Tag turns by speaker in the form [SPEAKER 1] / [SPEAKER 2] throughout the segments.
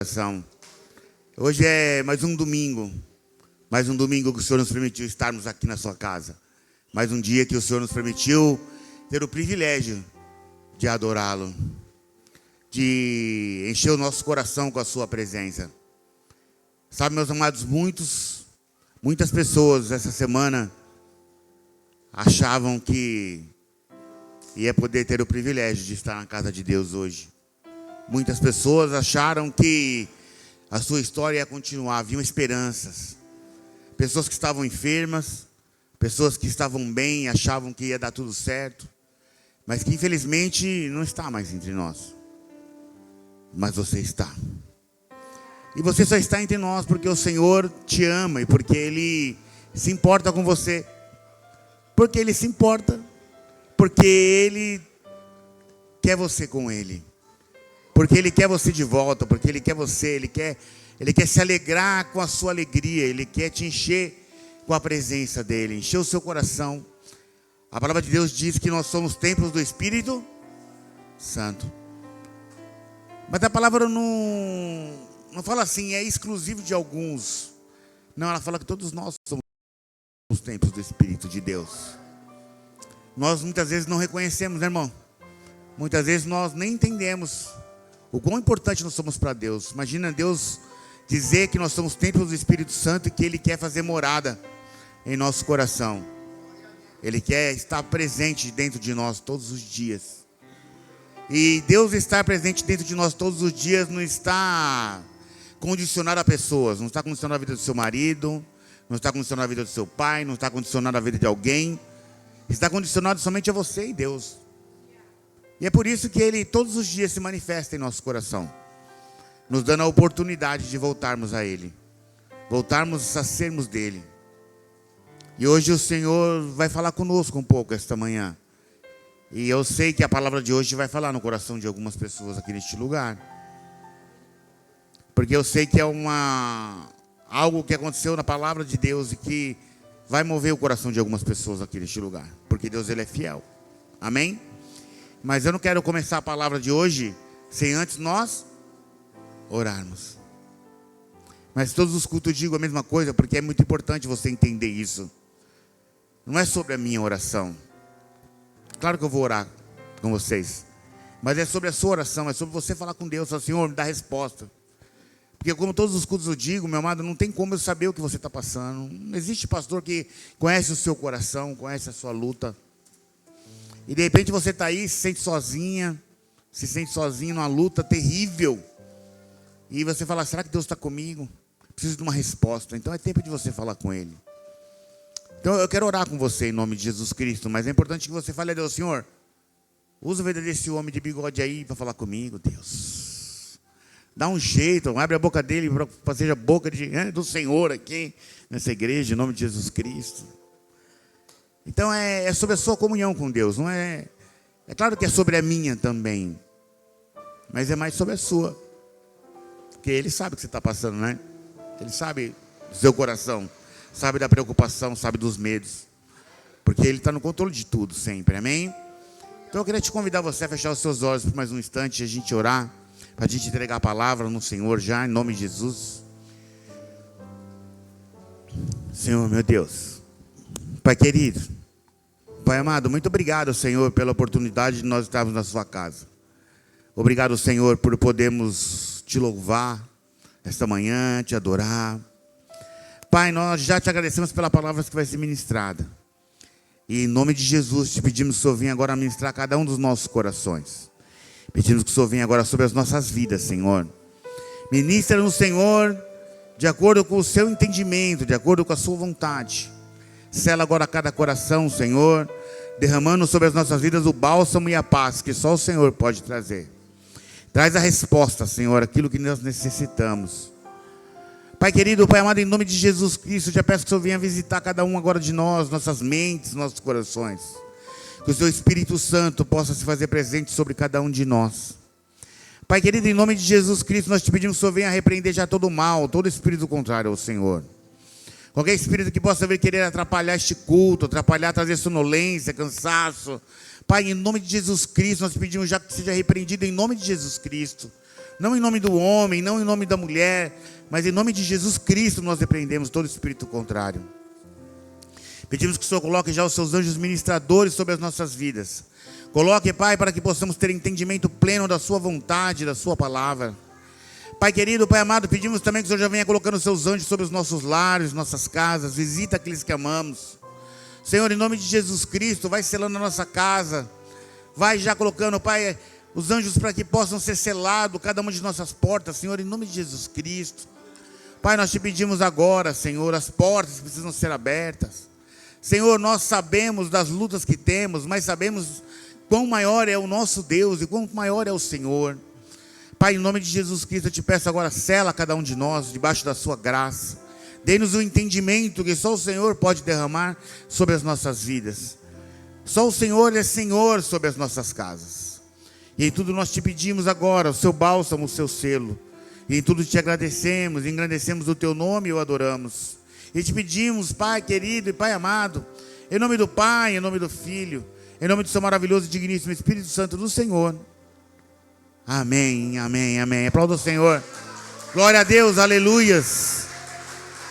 [SPEAKER 1] coração. Hoje é mais um domingo que o Senhor nos permitiu estarmos aqui na sua casa. Mais um dia que o Senhor nos permitiu ter o privilégio de adorá-lo, de encher o nosso coração com a sua presença. Sabe, meus amados, muitas pessoas essa semana achavam que ia poder ter o privilégio de estar na casa de Deus hoje. Muitas pessoas acharam que a sua história ia continuar, haviam esperanças. Pessoas que estavam enfermas, pessoas que estavam bem, achavam que ia dar tudo certo, mas que infelizmente não está mais entre nós. Mas você está. E você só está entre nós porque o Senhor te ama e porque Ele se importa com você. Porque Ele se importa, porque Ele quer você com Ele. Porque Ele quer você de volta, porque Ele quer você, Ele quer se alegrar com a sua alegria, Ele quer te encher com a presença dEle, encher o seu coração. A palavra de Deus diz que nós somos templos do Espírito Santo. Mas a palavra não fala assim, é exclusivo de alguns. Não, ela fala que todos nós somos os templos do Espírito de Deus. Nós muitas vezes não reconhecemos, né, irmão? Muitas vezes nós nem entendemos o quão importante nós somos para Deus. Imagina Deus dizer que nós somos templos do Espírito Santo e que Ele quer fazer morada em nosso coração. Ele quer estar presente dentro de nós todos os dias. E Deus estar presente dentro de nós todos os dias não está condicionado a pessoas, não está condicionado à vida do seu marido, não está condicionado à vida do seu pai, não está condicionado à vida de alguém. Está condicionado somente a você e Deus. E é por isso que Ele todos os dias se manifesta em nosso coração, nos dando a oportunidade de voltarmos a Ele, voltarmos a sermos dEle. E hoje o Senhor vai falar conosco um pouco esta manhã. E eu sei que a palavra de hoje vai falar no coração de algumas pessoas aqui neste lugar. Porque eu sei que é algo que aconteceu na palavra de Deus e que vai mover o coração de algumas pessoas aqui neste lugar. Porque Deus, Ele é fiel. Amém? Mas eu não quero começar a palavra de hoje sem antes nós orarmos. Mas todos os cultos eu digo a mesma coisa, porque é muito importante você entender isso. Não é sobre a minha oração. Claro que eu vou orar com vocês, mas é sobre a sua oração, é sobre você falar com Deus, falar, Senhor, me dá resposta. Porque como todos os cultos eu digo, meu amado, não tem como eu saber o que você está passando. Não existe pastor que conhece o seu coração, conhece a sua luta. E de repente você está aí, se sente sozinha, se sente sozinho numa luta terrível. E você fala, será que Deus está comigo? Preciso de uma resposta. Então é tempo de você falar com Ele. Então eu quero orar com você em nome de Jesus Cristo. Mas é importante que você fale a Deus, Senhor, usa a vida desse homem de bigode aí para falar comigo, Deus. Dá um jeito, abre a boca dele para seja a boca do Senhor aqui nessa igreja, em nome de Jesus Cristo. Então é sobre a sua comunhão com Deus, não é? É claro que é sobre a minha também, mas é mais sobre a sua, porque Ele sabe o que você está passando, né? Ele sabe do seu coração, sabe da preocupação, sabe dos medos, porque Ele está no controle de tudo sempre, amém? Então eu queria te convidar você a fechar os seus olhos por mais um instante, a gente orar, para a gente entregar a palavra no Senhor já, em nome de Jesus. Senhor, meu Deus, Pai querido, Pai amado, muito obrigado, Senhor, pela oportunidade de nós estarmos na sua casa. Obrigado, Senhor, por podermos te louvar esta manhã, te adorar. Pai, nós já te agradecemos pela palavra que vai ser ministrada. E em nome de Jesus te pedimos que o Senhor venha agora ministrar cada um dos nossos corações. Pedimos que o Senhor venha agora sobre as nossas vidas, Senhor. Ministra no Senhor, de acordo com o seu entendimento, de acordo com a sua vontade. Sela agora cada coração, Senhor, derramando sobre as nossas vidas o bálsamo e a paz que só o Senhor pode trazer. Traz a resposta, Senhor, aquilo que nós necessitamos. Pai querido, Pai amado, em nome de Jesus Cristo, já peço que o Senhor venha visitar cada um agora de nós, nossas mentes, nossos corações. Que o Seu Espírito Santo possa se fazer presente sobre cada um de nós. Pai querido, em nome de Jesus Cristo, nós te pedimos que o Senhor venha repreender já todo o mal, todo espírito contrário ao Senhor. Qualquer espírito que possa vir querer atrapalhar este culto, atrapalhar, trazer sonolência, cansaço. Pai, em nome de Jesus Cristo, nós pedimos já que seja repreendido em nome de Jesus Cristo. Não em nome do homem, não em nome da mulher, mas em nome de Jesus Cristo nós repreendemos todo espírito contrário. Pedimos que o Senhor coloque já os seus anjos ministradores sobre as nossas vidas. Coloque, Pai, para que possamos ter entendimento pleno da sua vontade, da sua palavra. Pai querido, Pai amado, pedimos também que o Senhor já venha colocando os seus anjos sobre os nossos lares, nossas casas. Visita aqueles que amamos. Senhor, em nome de Jesus Cristo, vai selando a nossa casa. Vai já colocando, Pai, os anjos para que possam ser selados cada uma de nossas portas, Senhor, em nome de Jesus Cristo. Pai, nós te pedimos agora, Senhor, as portas precisam ser abertas. Senhor, nós sabemos das lutas que temos, mas sabemos quão maior é o nosso Deus e quão maior é o Senhor. Pai, em nome de Jesus Cristo, eu te peço agora, sela cada um de nós debaixo da sua graça. Dê-nos o entendimento que só o Senhor pode derramar sobre as nossas vidas. Só o Senhor é Senhor sobre as nossas casas. E em tudo nós te pedimos agora o seu bálsamo, o seu selo. E em tudo te agradecemos, engrandecemos o teu nome e o adoramos. E te pedimos, Pai querido e Pai amado, em nome do Pai, em nome do Filho, em nome do seu maravilhoso e digníssimo Espírito Santo do Senhor. Amém, amém, amém. Aplauda o Senhor. Glória a Deus, aleluias.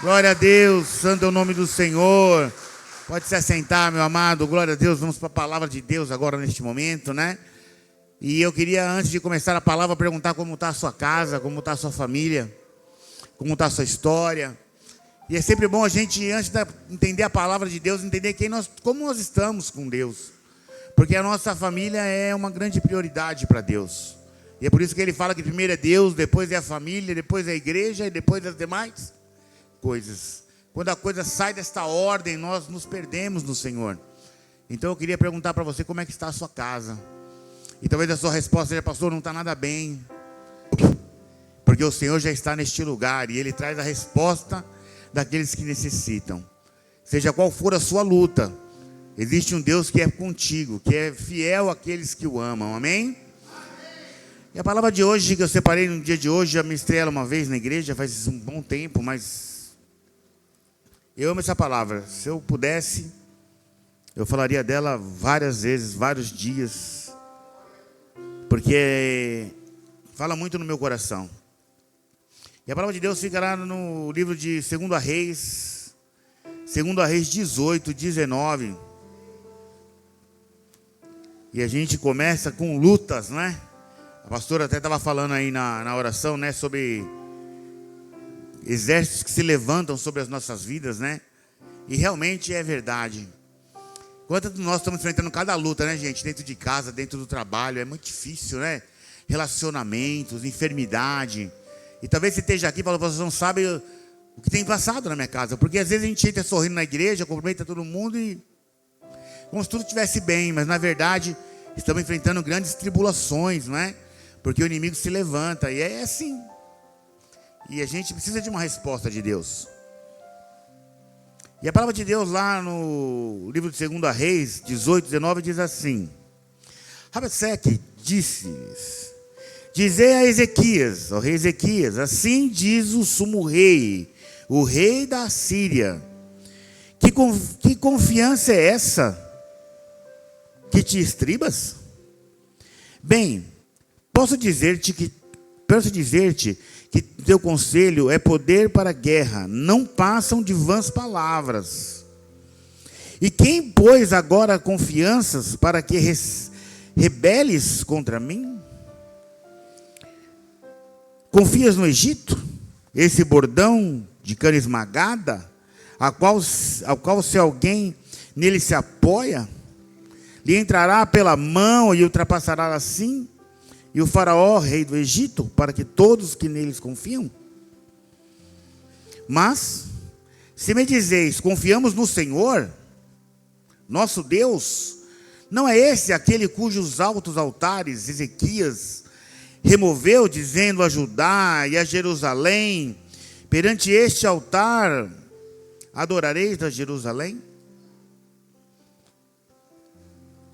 [SPEAKER 1] Glória a Deus, santo é o nome do Senhor. Pode se assentar, meu amado. Glória a Deus, vamos para a palavra de Deus agora neste momento, né? E eu queria, antes de começar a palavra, perguntar como está a sua casa, como está a sua família, como está a sua história. E é sempre bom a gente, antes de entender a palavra de Deus, entender como nós estamos com Deus. Porque a nossa família é uma grande prioridade para Deus. E é por isso que ele fala que primeiro é Deus, depois é a família, depois é a igreja e depois as demais coisas. Quando a coisa sai desta ordem, nós nos perdemos no Senhor. Então eu queria perguntar para você como é que está a sua casa. E talvez a sua resposta seja, pastor, não está nada bem. Porque o Senhor já está neste lugar e Ele traz a resposta daqueles que necessitam. Seja qual for a sua luta, existe um Deus que é contigo, que é fiel àqueles que o amam, amém? E a palavra de hoje, que eu separei no dia de hoje, já ministrei ela uma vez na igreja, faz um bom tempo, mas eu amo essa palavra. Se eu pudesse, eu falaria dela várias vezes, vários dias, porque fala muito no meu coração. E a palavra de Deus fica lá no livro de 2 Reis 18, 19. E a gente começa com lutas, né? A pastora até estava falando aí na oração, né? Sobre exércitos que se levantam sobre as nossas vidas, né? E realmente é verdade. Quanto nós estamos enfrentando cada luta, né, gente? Dentro de casa, dentro do trabalho, é muito difícil, né? Relacionamentos, enfermidade. E talvez você esteja aqui e fala, vocês não sabem o que tem passado na minha casa. Porque às vezes a gente entra sorrindo na igreja, cumprimenta todo mundo e como se tudo estivesse bem. Mas na verdade, estamos enfrentando grandes tribulações, não é? Porque o inimigo se levanta. E é assim. E a gente precisa de uma resposta de Deus. E a palavra de Deus lá no livro de 2 Reis 18, 19 diz assim. Rabseque disse-lhes: Dizei a Ezequias, ao rei Ezequias, assim diz o sumo rei, o rei da Síria, que confiança é essa que te estribas? Bem, posso dizer-te que teu conselho é poder para a guerra, não passam de vãs palavras. E quem pôs agora confianças para que rebeles contra mim? Confias no Egito, esse bordão de cana esmagada, ao qual se alguém nele se apoia, lhe entrará pela mão e ultrapassará assim, e o faraó, rei do Egito, para que todos que neles confiam? Mas, se me dizeis, confiamos no Senhor, nosso Deus, não é esse aquele cujos altos altares Ezequias removeu, dizendo a Judá e a Jerusalém, perante este altar adorareis a Jerusalém?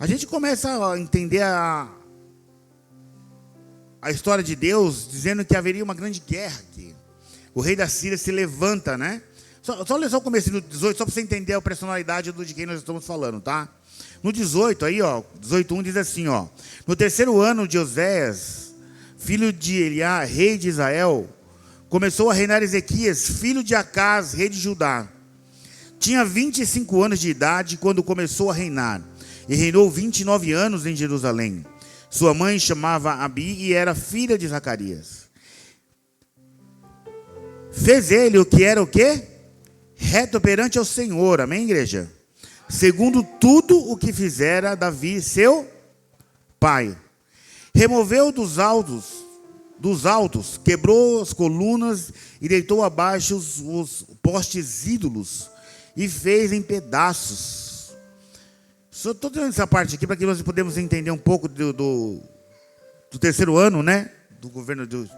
[SPEAKER 1] A gente começa a entender a história de Deus, dizendo que haveria uma grande guerra aqui. O rei da Síria se levanta, né? Só ler só o começo do 18, só para você entender a personalidade de quem nós estamos falando, tá? No 18, aí, ó, 18:1 diz assim, ó. No terceiro ano de Oséias, filho de Eliá, rei de Israel, começou a reinar Ezequias, filho de Acaz, rei de Judá. Tinha 25 anos de idade quando começou a reinar, e reinou 29 anos em Jerusalém. Sua mãe chamava Abi e era filha de Zacarias. Fez ele o que era o quê? Reto perante ao Senhor, amém, igreja? Segundo tudo o que fizera Davi, seu pai. Removeu dos altos, quebrou as colunas e deitou abaixo os postes ídolos e fez em pedaços. Só estou trazendo essa parte aqui para que nós podemos entender um pouco do terceiro ano, né, do governo de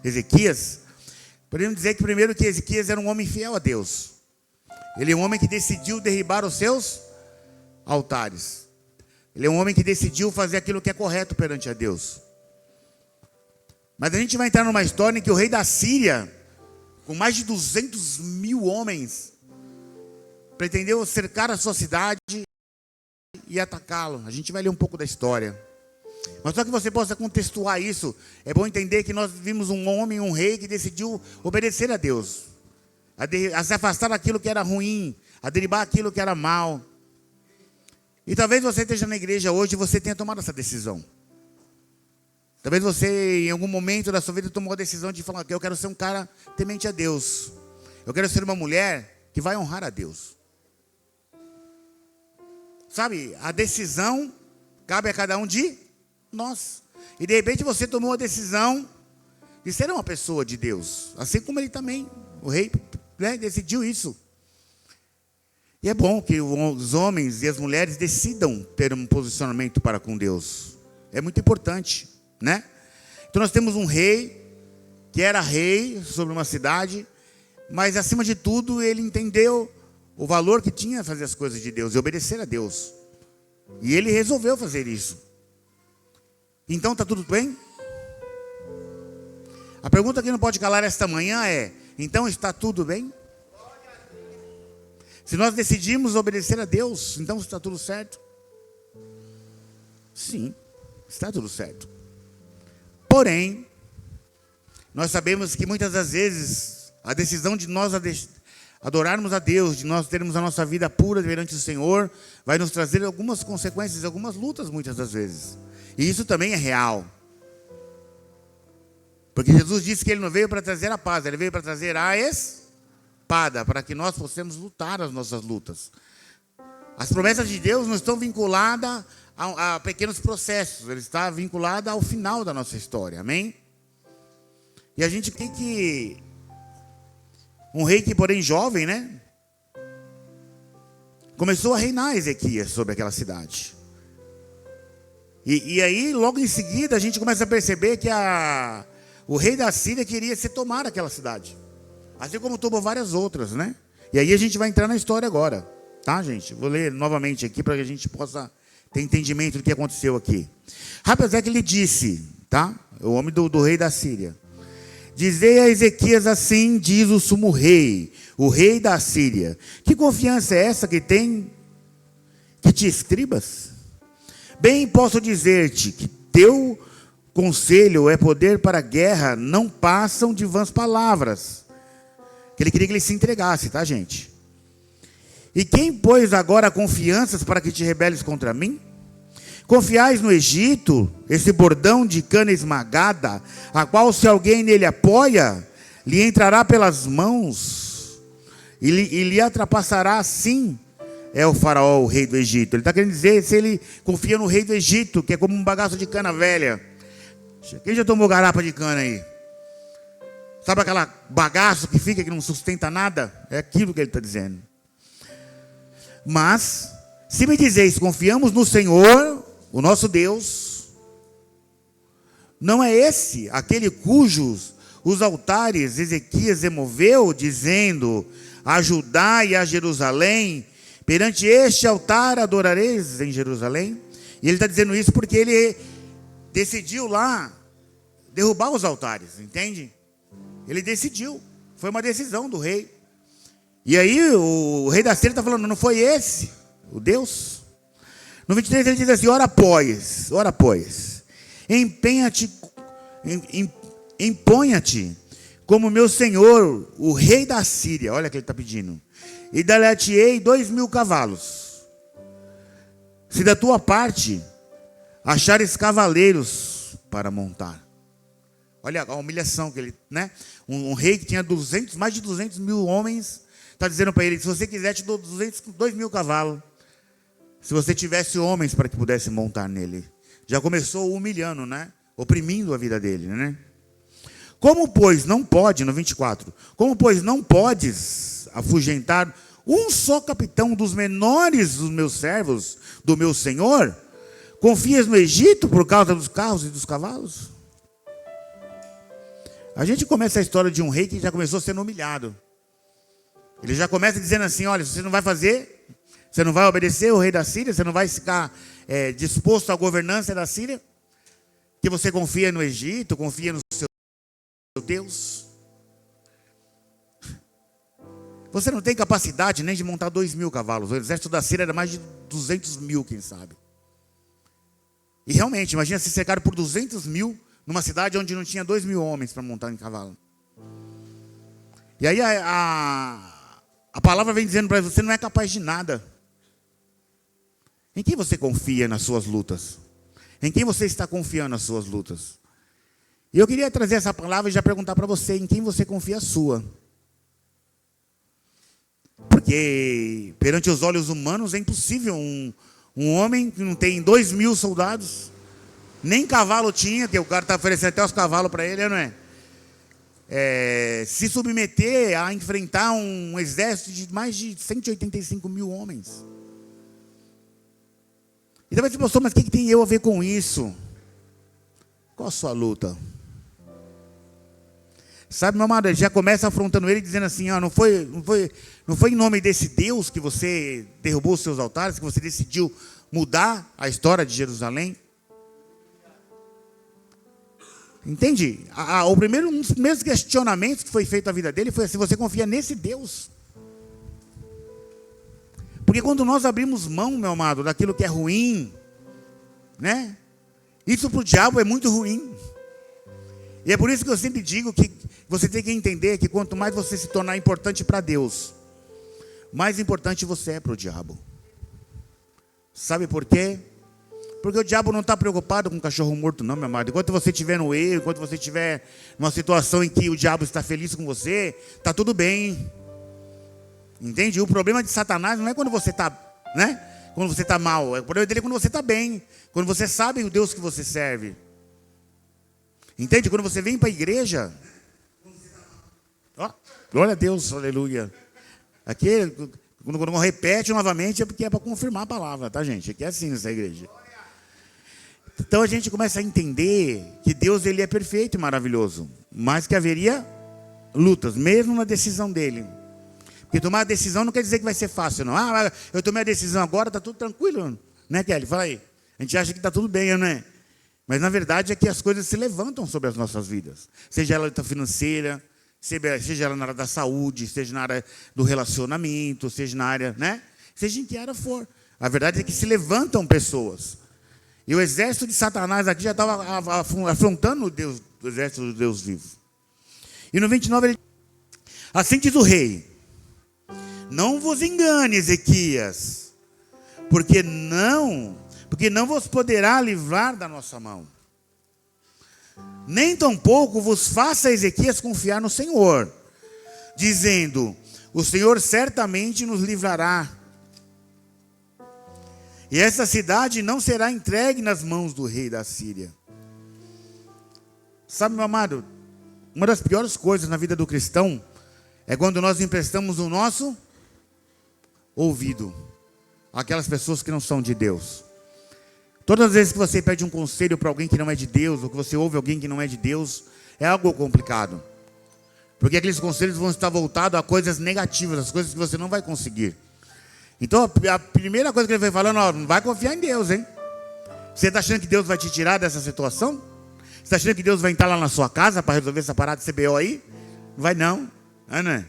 [SPEAKER 1] Ezequias. Podemos dizer que primeiro que Ezequias era um homem fiel a Deus. Ele é um homem que decidiu derribar os seus altares. Ele é um homem que decidiu fazer aquilo que é correto perante a Deus. Mas a gente vai entrar numa história em que o rei da Síria, com mais de 200 mil homens, pretendeu cercar a sua cidade e atacá-lo. A gente vai ler um pouco da história. Mas só que você possa contextuar isso, é bom entender que nós vimos um homem, um rei que decidiu obedecer a Deus, a se afastar daquilo que era ruim, a derribar aquilo que era mal. E talvez você esteja na igreja hoje e você tenha tomado essa decisão. Talvez você, em algum momento da sua vida, tomou a decisão de falar que eu quero ser um cara temente a Deus. Eu quero ser uma mulher que vai honrar a Deus. Sabe, a decisão cabe a cada um de nós. E de repente você tomou a decisão de ser uma pessoa de Deus. Assim como ele também, o rei, né, decidiu isso. E é bom que os homens e as mulheres decidam ter um posicionamento para com Deus. É muito importante, né? Então nós temos um rei, que era rei sobre uma cidade, mas acima de tudo ele entendeu o valor que tinha fazer as coisas de Deus e obedecer a Deus. E ele resolveu fazer isso. Então está tudo bem? A pergunta que não pode calar esta manhã é: então está tudo bem? Se nós decidimos obedecer a Deus, então está tudo certo? Sim, está tudo certo. Porém, nós sabemos que muitas das vezes a decisão de nós adorarmos a Deus, de nós termos a nossa vida pura perante o Senhor, vai nos trazer algumas consequências, algumas lutas muitas das vezes. E isso também é real. Porque Jesus disse que ele não veio para trazer a paz, ele veio para trazer a espada, para que nós possamos lutar as nossas lutas. As promessas de Deus não estão vinculadas a pequenos processos, ele está vinculado ao final da nossa história, amém? E a gente tem que... Um rei que, porém, jovem, né? Começou a reinar Ezequias sobre aquela cidade. E aí, logo em seguida, a gente começa a perceber que o rei da Síria queria se tomar aquela cidade. Assim como tomou várias outras, né? E aí a gente vai entrar na história agora. Tá, gente? Vou ler novamente aqui para que a gente possa ter entendimento do que aconteceu aqui. Rabezeque lhe disse, tá? O homem do rei da Síria. Dizei a Ezequias assim, diz o sumo rei, o rei da Síria. Que confiança é essa que tem, que te escribas? Bem posso dizer-te que teu conselho é poder para a guerra, não passam de vãs palavras. Que ele queria que ele se entregasse, tá, gente? E quem pôs agora confianças para que te rebeles contra mim? Confiais no Egito, esse bordão de cana esmagada, a qual se alguém nele apoia, lhe entrará pelas mãos e lhe atrapassará assim. É o faraó, o rei do Egito. Ele está querendo dizer se ele confia no rei do Egito, que é como um bagaço de cana velha. Quem já tomou garapa de cana aí? Sabe aquela bagaço que fica, que não sustenta nada? É aquilo que ele está dizendo. Mas, se me dizeis, confiamos no Senhor, o nosso Deus, não é esse aquele cujos os altares Ezequias removeu, dizendo a Judá e a Jerusalém, perante este altar adorareis em Jerusalém? E ele está dizendo isso porque ele decidiu lá derrubar os altares, entende? Ele decidiu, foi uma decisão do rei. E aí o rei da Síria está falando, não foi esse o Deus? No 23 ele diz assim, ora pois, empenha-te Imponha-te como meu senhor, o rei da Síria. Olha o que ele está pedindo. E dar-lhe-ei 2.000 cavalos. Se da tua parte achares cavaleiros para montar. Olha a humilhação que ele, né? Um rei que tinha mais de 200.000 homens, está dizendo para ele: se você quiser, te dou 2.000 cavalos. Se você tivesse homens para que pudesse montar nele. Já começou humilhando, né? Oprimindo a vida dele, né? Como, pois, não pode, no 24, como, pois, não podes afugentar um só capitão dos menores dos meus servos, do meu senhor? Confias no Egito por causa dos carros e dos cavalos? A gente começa a história de um rei que já começou sendo humilhado. Ele já começa dizendo assim: olha, você não vai fazer, você não vai obedecer o rei da Síria, você não vai ficar disposto à governança da Síria, que você confia no Egito, confia no seu Deus. Você não tem capacidade nem de montar 2.000 cavalos. O exército da Síria era mais de 200.000, quem sabe. E realmente, imagina se cercado por 200.000 numa cidade onde não tinha 2.000 homens para montar em cavalo. E aí a palavra vem dizendo para você: não é capaz de nada. Em quem você confia nas suas lutas? Em quem você está confiando nas suas lutas? E eu queria trazer essa palavra e já perguntar para você: em quem você confia a sua? Porque perante os olhos humanos é impossível um homem que não tem 2.000 soldados, nem cavalo tinha, que o cara está oferecendo até os cavalos para ele, não é? Se submeter a enfrentar um exército de mais de 185.000 homens. E talvez você pensou: mas o que tem eu a ver com isso? Qual a sua luta? Sabe, meu amado, ele já começa afrontando ele, dizendo assim: não foi em nome desse Deus que você derrubou os seus altares, que você decidiu mudar a história de Jerusalém? Entende? Um dos primeiros questionamentos que foi feito à vida dele foi assim: você confia nesse Deus? Porque quando nós abrimos mão, meu amado, daquilo que é ruim, né? Isso para o diabo é muito ruim. E é por isso que eu sempre digo que você tem que entender que quanto mais você se tornar importante para Deus, mais importante você é para o diabo. Sabe por quê? Porque o diabo não está preocupado com cachorro morto, não, meu amado. Enquanto você estiver no erro, enquanto você estiver numa situação em que o diabo está feliz com você, está tudo bem. Entende? O problema de Satanás não é quando você está, né? Quando você está mal. O problema dele é quando você está bem. Quando você sabe o Deus que você serve. Entende? Quando você vem para a igreja. Glória a Deus, aleluia. Aqui, quando repete novamente, é porque é para confirmar a palavra, tá, gente? Aqui é assim nessa igreja. Então a gente começa a entender que Deus, ele é perfeito e maravilhoso, mas que haveria lutas, mesmo na decisão dele. Porque tomar a decisão não quer dizer que vai ser fácil, não. Eu tomei a decisão agora, está tudo tranquilo, né, Kelly? Fala aí. A gente acha que está tudo bem, não é? Mas na verdade é que as coisas se levantam sobre as nossas vidas. Seja ela financeira, seja ela na área da saúde, seja na área do relacionamento, seja na área, né? Seja em que área for. A verdade é que se levantam pessoas. E o exército de Satanás aqui já estava afrontando o exército do Deus vivo. E no 29 ele: assim diz o rei: não vos engane, Ezequias, porque não vos poderá livrar da nossa mão. Nem tampouco vos faça, Ezequias, confiar no Senhor, dizendo: o Senhor certamente nos livrará. E essa cidade não será entregue nas mãos do rei da Síria. Sabe, meu amado, uma das piores coisas na vida do cristão é quando nós emprestamos o nosso ouvido àquelas pessoas que não são de Deus. Todas as vezes que você pede um conselho para alguém que não é de Deus, ou que você ouve alguém que não é de Deus, é algo complicado. Porque aqueles conselhos vão estar voltados a coisas negativas, as coisas que você não vai conseguir. Então, a primeira coisa que ele vai falando: não vai confiar em Deus, hein? Você está achando que Deus vai te tirar dessa situação? Você está achando que Deus vai entrar lá na sua casa para resolver essa parada de CBO aí? Não vai não, Ana.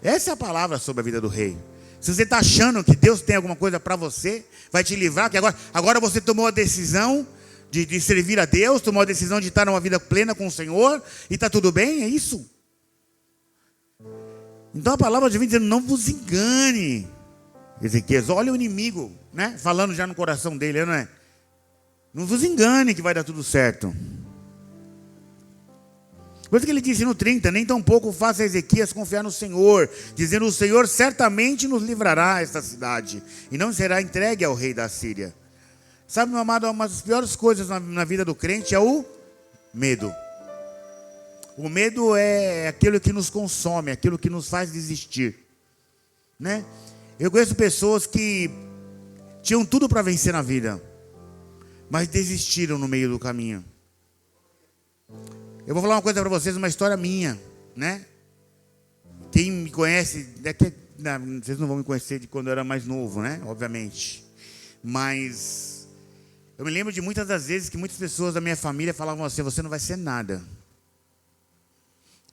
[SPEAKER 1] Essa é a palavra sobre a vida do rei. Se você está achando que Deus tem alguma coisa para você, vai te livrar, que agora você tomou a decisão de servir a Deus, tomou a decisão de estar numa vida plena com o Senhor, e está tudo bem, é isso. Então a palavra de Deus dizendo, não vos engane. Ezequias, olha o inimigo, né? Falando já no coração dele, não é? Não vos engane que vai dar tudo certo. Coisa que ele disse no 30, nem tampouco faça Ezequias confiar no Senhor, dizendo, o Senhor certamente nos livrará esta cidade, e não será entregue ao rei da Síria. Sabe, meu amado, uma das piores coisas na vida do crente é o medo. O medo é aquilo que nos consome, aquilo que nos faz desistir, né? Eu conheço pessoas que tinham tudo para vencer na vida, mas desistiram no meio do caminho. Eu vou falar uma coisa para vocês, uma história minha, né? Quem me conhece, vocês não vão me conhecer de quando eu era mais novo, né? Obviamente. Mas eu me lembro de muitas das vezes que muitas pessoas da minha família falavam assim, você não vai ser nada.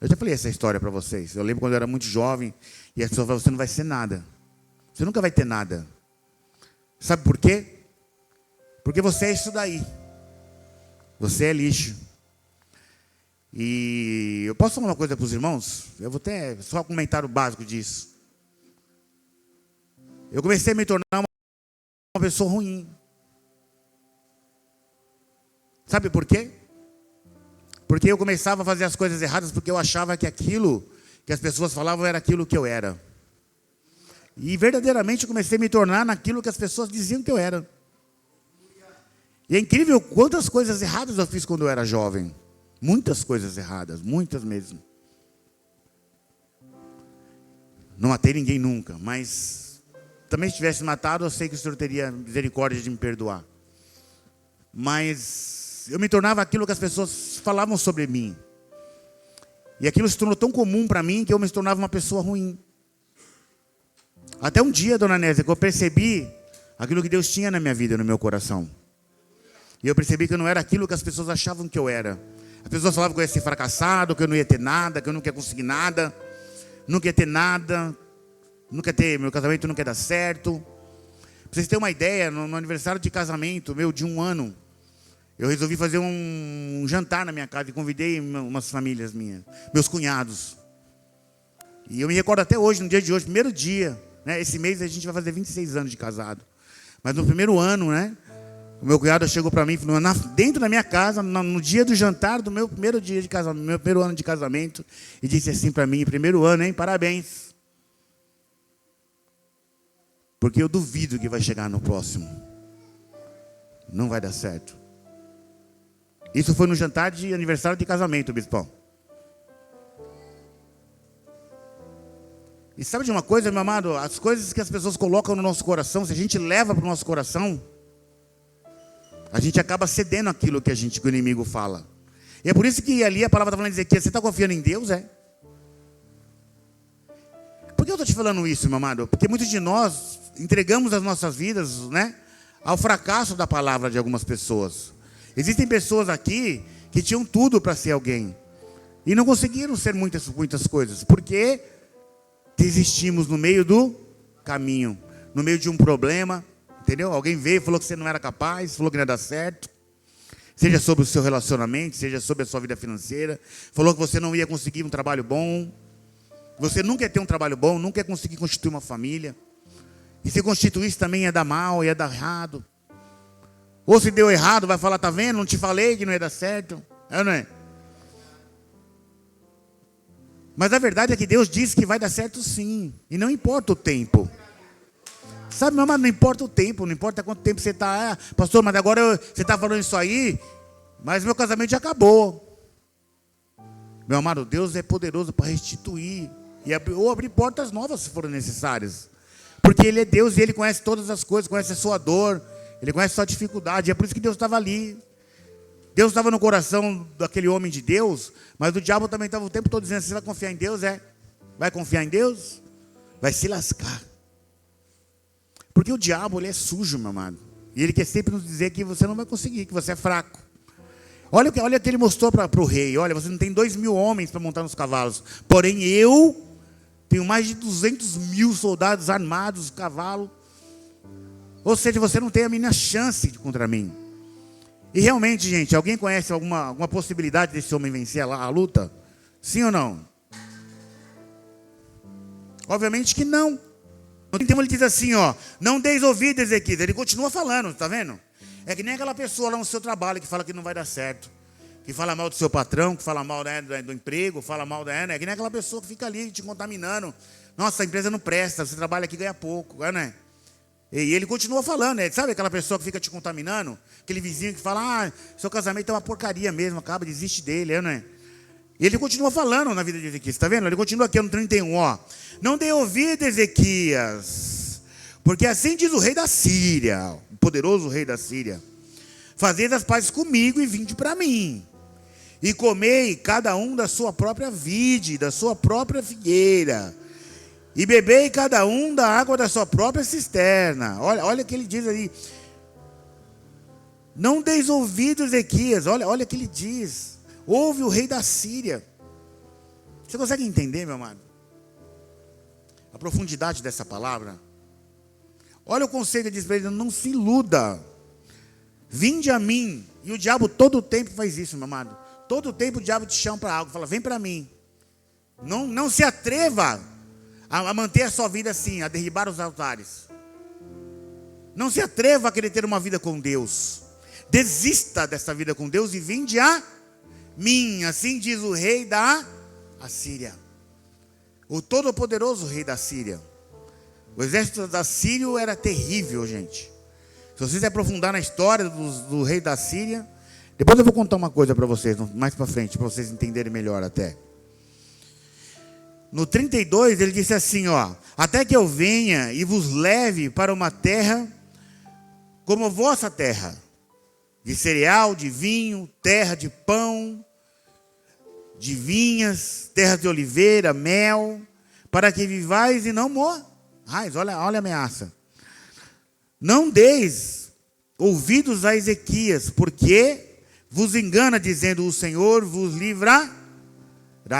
[SPEAKER 1] Eu já falei essa história para vocês. Eu lembro quando eu era muito jovem e as pessoas falavam, você não vai ser nada. Você nunca vai ter nada. Sabe por quê? Porque você é isso daí. Você é lixo. E eu posso falar uma coisa para os irmãos? Eu vou ter só um comentário básico disso. Eu comecei a me tornar uma pessoa ruim. Sabe por quê? Porque eu começava a fazer as coisas erradas porque eu achava que aquilo que as pessoas falavam era aquilo que eu era. E verdadeiramente eu comecei a me tornar naquilo que as pessoas diziam que eu era. E é incrível quantas coisas erradas eu fiz quando eu era jovem. Muitas coisas erradas, muitas mesmo. Não matei ninguém nunca, mas também se tivesse matado, eu sei que o Senhor teria misericórdia de me perdoar. Mas eu me tornava aquilo que as pessoas falavam sobre mim. E aquilo se tornou tão comum para mim que eu me tornava uma pessoa ruim. Até um dia, dona Nésia, que eu percebi aquilo que Deus tinha na minha vida, no meu coração. E eu percebi que eu não era aquilo que as pessoas achavam que eu era. As pessoas falavam que eu ia ser fracassado, que eu não ia ter nada, que eu nunca ia conseguir nada, nunca ia ter nada, nunca ia ter, meu casamento nunca ia dar certo. Pra vocês terem uma ideia, no aniversário de casamento meu de 1 ano, eu resolvi fazer um jantar na minha casa e convidei umas famílias minhas, meus cunhados. E eu me recordo até hoje, no dia de hoje, primeiro dia, né? Esse mês a gente vai fazer 26 anos de casado. Mas no primeiro ano, né? O meu cunhado chegou para mim, dentro da minha casa, no dia do jantar do meu primeiro dia de casamento, meu primeiro ano de casamento, e disse assim para mim, primeiro ano, hein, parabéns. Porque eu duvido que vai chegar no próximo. Não vai dar certo. Isso foi no jantar de aniversário de casamento, bispão. E sabe de uma coisa, meu amado? As coisas que as pessoas colocam no nosso coração, se a gente leva para o nosso coração, a gente acaba cedendo aquilo que o inimigo fala. E é por isso que ali a palavra está falando dizer que você está confiando em Deus, é? Por que eu estou te falando isso, meu amado? Porque muitos de nós entregamos as nossas vidas, né, ao fracasso da palavra de algumas pessoas. Existem pessoas aqui que tinham tudo para ser alguém e não conseguiram ser muitas coisas, porque desistimos no meio do caminho, no meio de um problema. Entendeu? Alguém veio e falou que você não era capaz, falou que não ia dar certo. Seja sobre o seu relacionamento, seja sobre a sua vida financeira. Falou que você não ia conseguir um trabalho bom. Você nunca ia ter um trabalho bom, nunca ia conseguir constituir uma família. E se constituísse também ia dar mal, ia dar errado. Ou se deu errado, vai falar, tá vendo? Não te falei que não ia dar certo. É ou não é? Mas a verdade é que Deus disse que vai dar certo sim. E não importa o tempo. Sabe, meu amado, não importa o tempo, não importa quanto tempo você está. Pastor, mas agora você está falando isso aí, mas meu casamento já acabou. Meu amado, Deus é poderoso para restituir ou abrir portas novas se forem necessárias. Porque Ele é Deus e Ele conhece todas as coisas, conhece a sua dor, Ele conhece a sua dificuldade. É por isso que Deus estava ali. Deus estava no coração daquele homem de Deus, mas o diabo também estava o tempo todo dizendo, você vai confiar em Deus? Vai confiar em Deus? Vai se lascar. Porque o diabo, ele é sujo, meu amado. E ele quer sempre nos dizer que você não vai conseguir, que você é fraco. Olha o que ele mostrou para o rei. Olha, você não tem 2.000 homens para montar nos cavalos. Porém, eu tenho mais de 200.000 soldados armados, cavalo. Ou seja, você não tem a mínima chance contra mim. E realmente, gente, alguém conhece alguma possibilidade desse homem vencer a luta? Sim ou não? Obviamente que não. Então ele diz assim, ó, não deis ouvido, Ezequias. Ele continua falando, tá vendo? É que nem aquela pessoa lá no seu trabalho que fala que não vai dar certo, que fala mal do seu patrão, que fala mal, né, do emprego, fala mal, né? É que nem aquela pessoa que fica ali te contaminando. Nossa, a empresa não presta, você trabalha aqui e ganha pouco, né? E ele continua falando, né? Sabe aquela pessoa que fica te contaminando? Aquele vizinho que fala, seu casamento é uma porcaria mesmo, acaba, desiste dele, né? E ele continua falando na vida de Ezequias, tá vendo? Ele continua aqui no 31, ó. Não dê ouvido, Ezequias, porque assim diz o rei da Síria, o poderoso rei da Síria: fazei as pazes comigo e vinde para mim, e comei cada um da sua própria vide, da sua própria figueira, e bebei cada um da água da sua própria cisterna. Olha o que ele diz ali. Não deis ouvido, Ezequias, olha o que ele diz. Ouve o rei da Síria. Você consegue entender, meu amado? A profundidade dessa palavra? Olha o conselho que diz para ele: não se iluda. Vinde a mim. E o diabo todo o tempo faz isso, meu amado. Todo o tempo o diabo te chama para algo. Fala, vem para mim. Não se atreva a manter a sua vida assim, a derribar os altares. Não se atreva a querer ter uma vida com Deus. Desista dessa vida com Deus e vinde a mim. Assim diz o rei da Assíria, o todo-poderoso rei da Síria. O exército da Síria era terrível, gente. Se vocês se aprofundar na história do rei da Síria, depois eu vou contar uma coisa para vocês, mais para frente, para vocês entenderem melhor até. No 32 ele disse assim, ó: até que eu venha e vos leve para uma terra como vossa terra, de cereal, de vinho, terra de pão, de vinhas, terra de oliveira, mel, para que vivais e não morrais. Olha a ameaça. Não deis ouvidos a Ezequias, porque vos engana, dizendo: o Senhor vos livrará.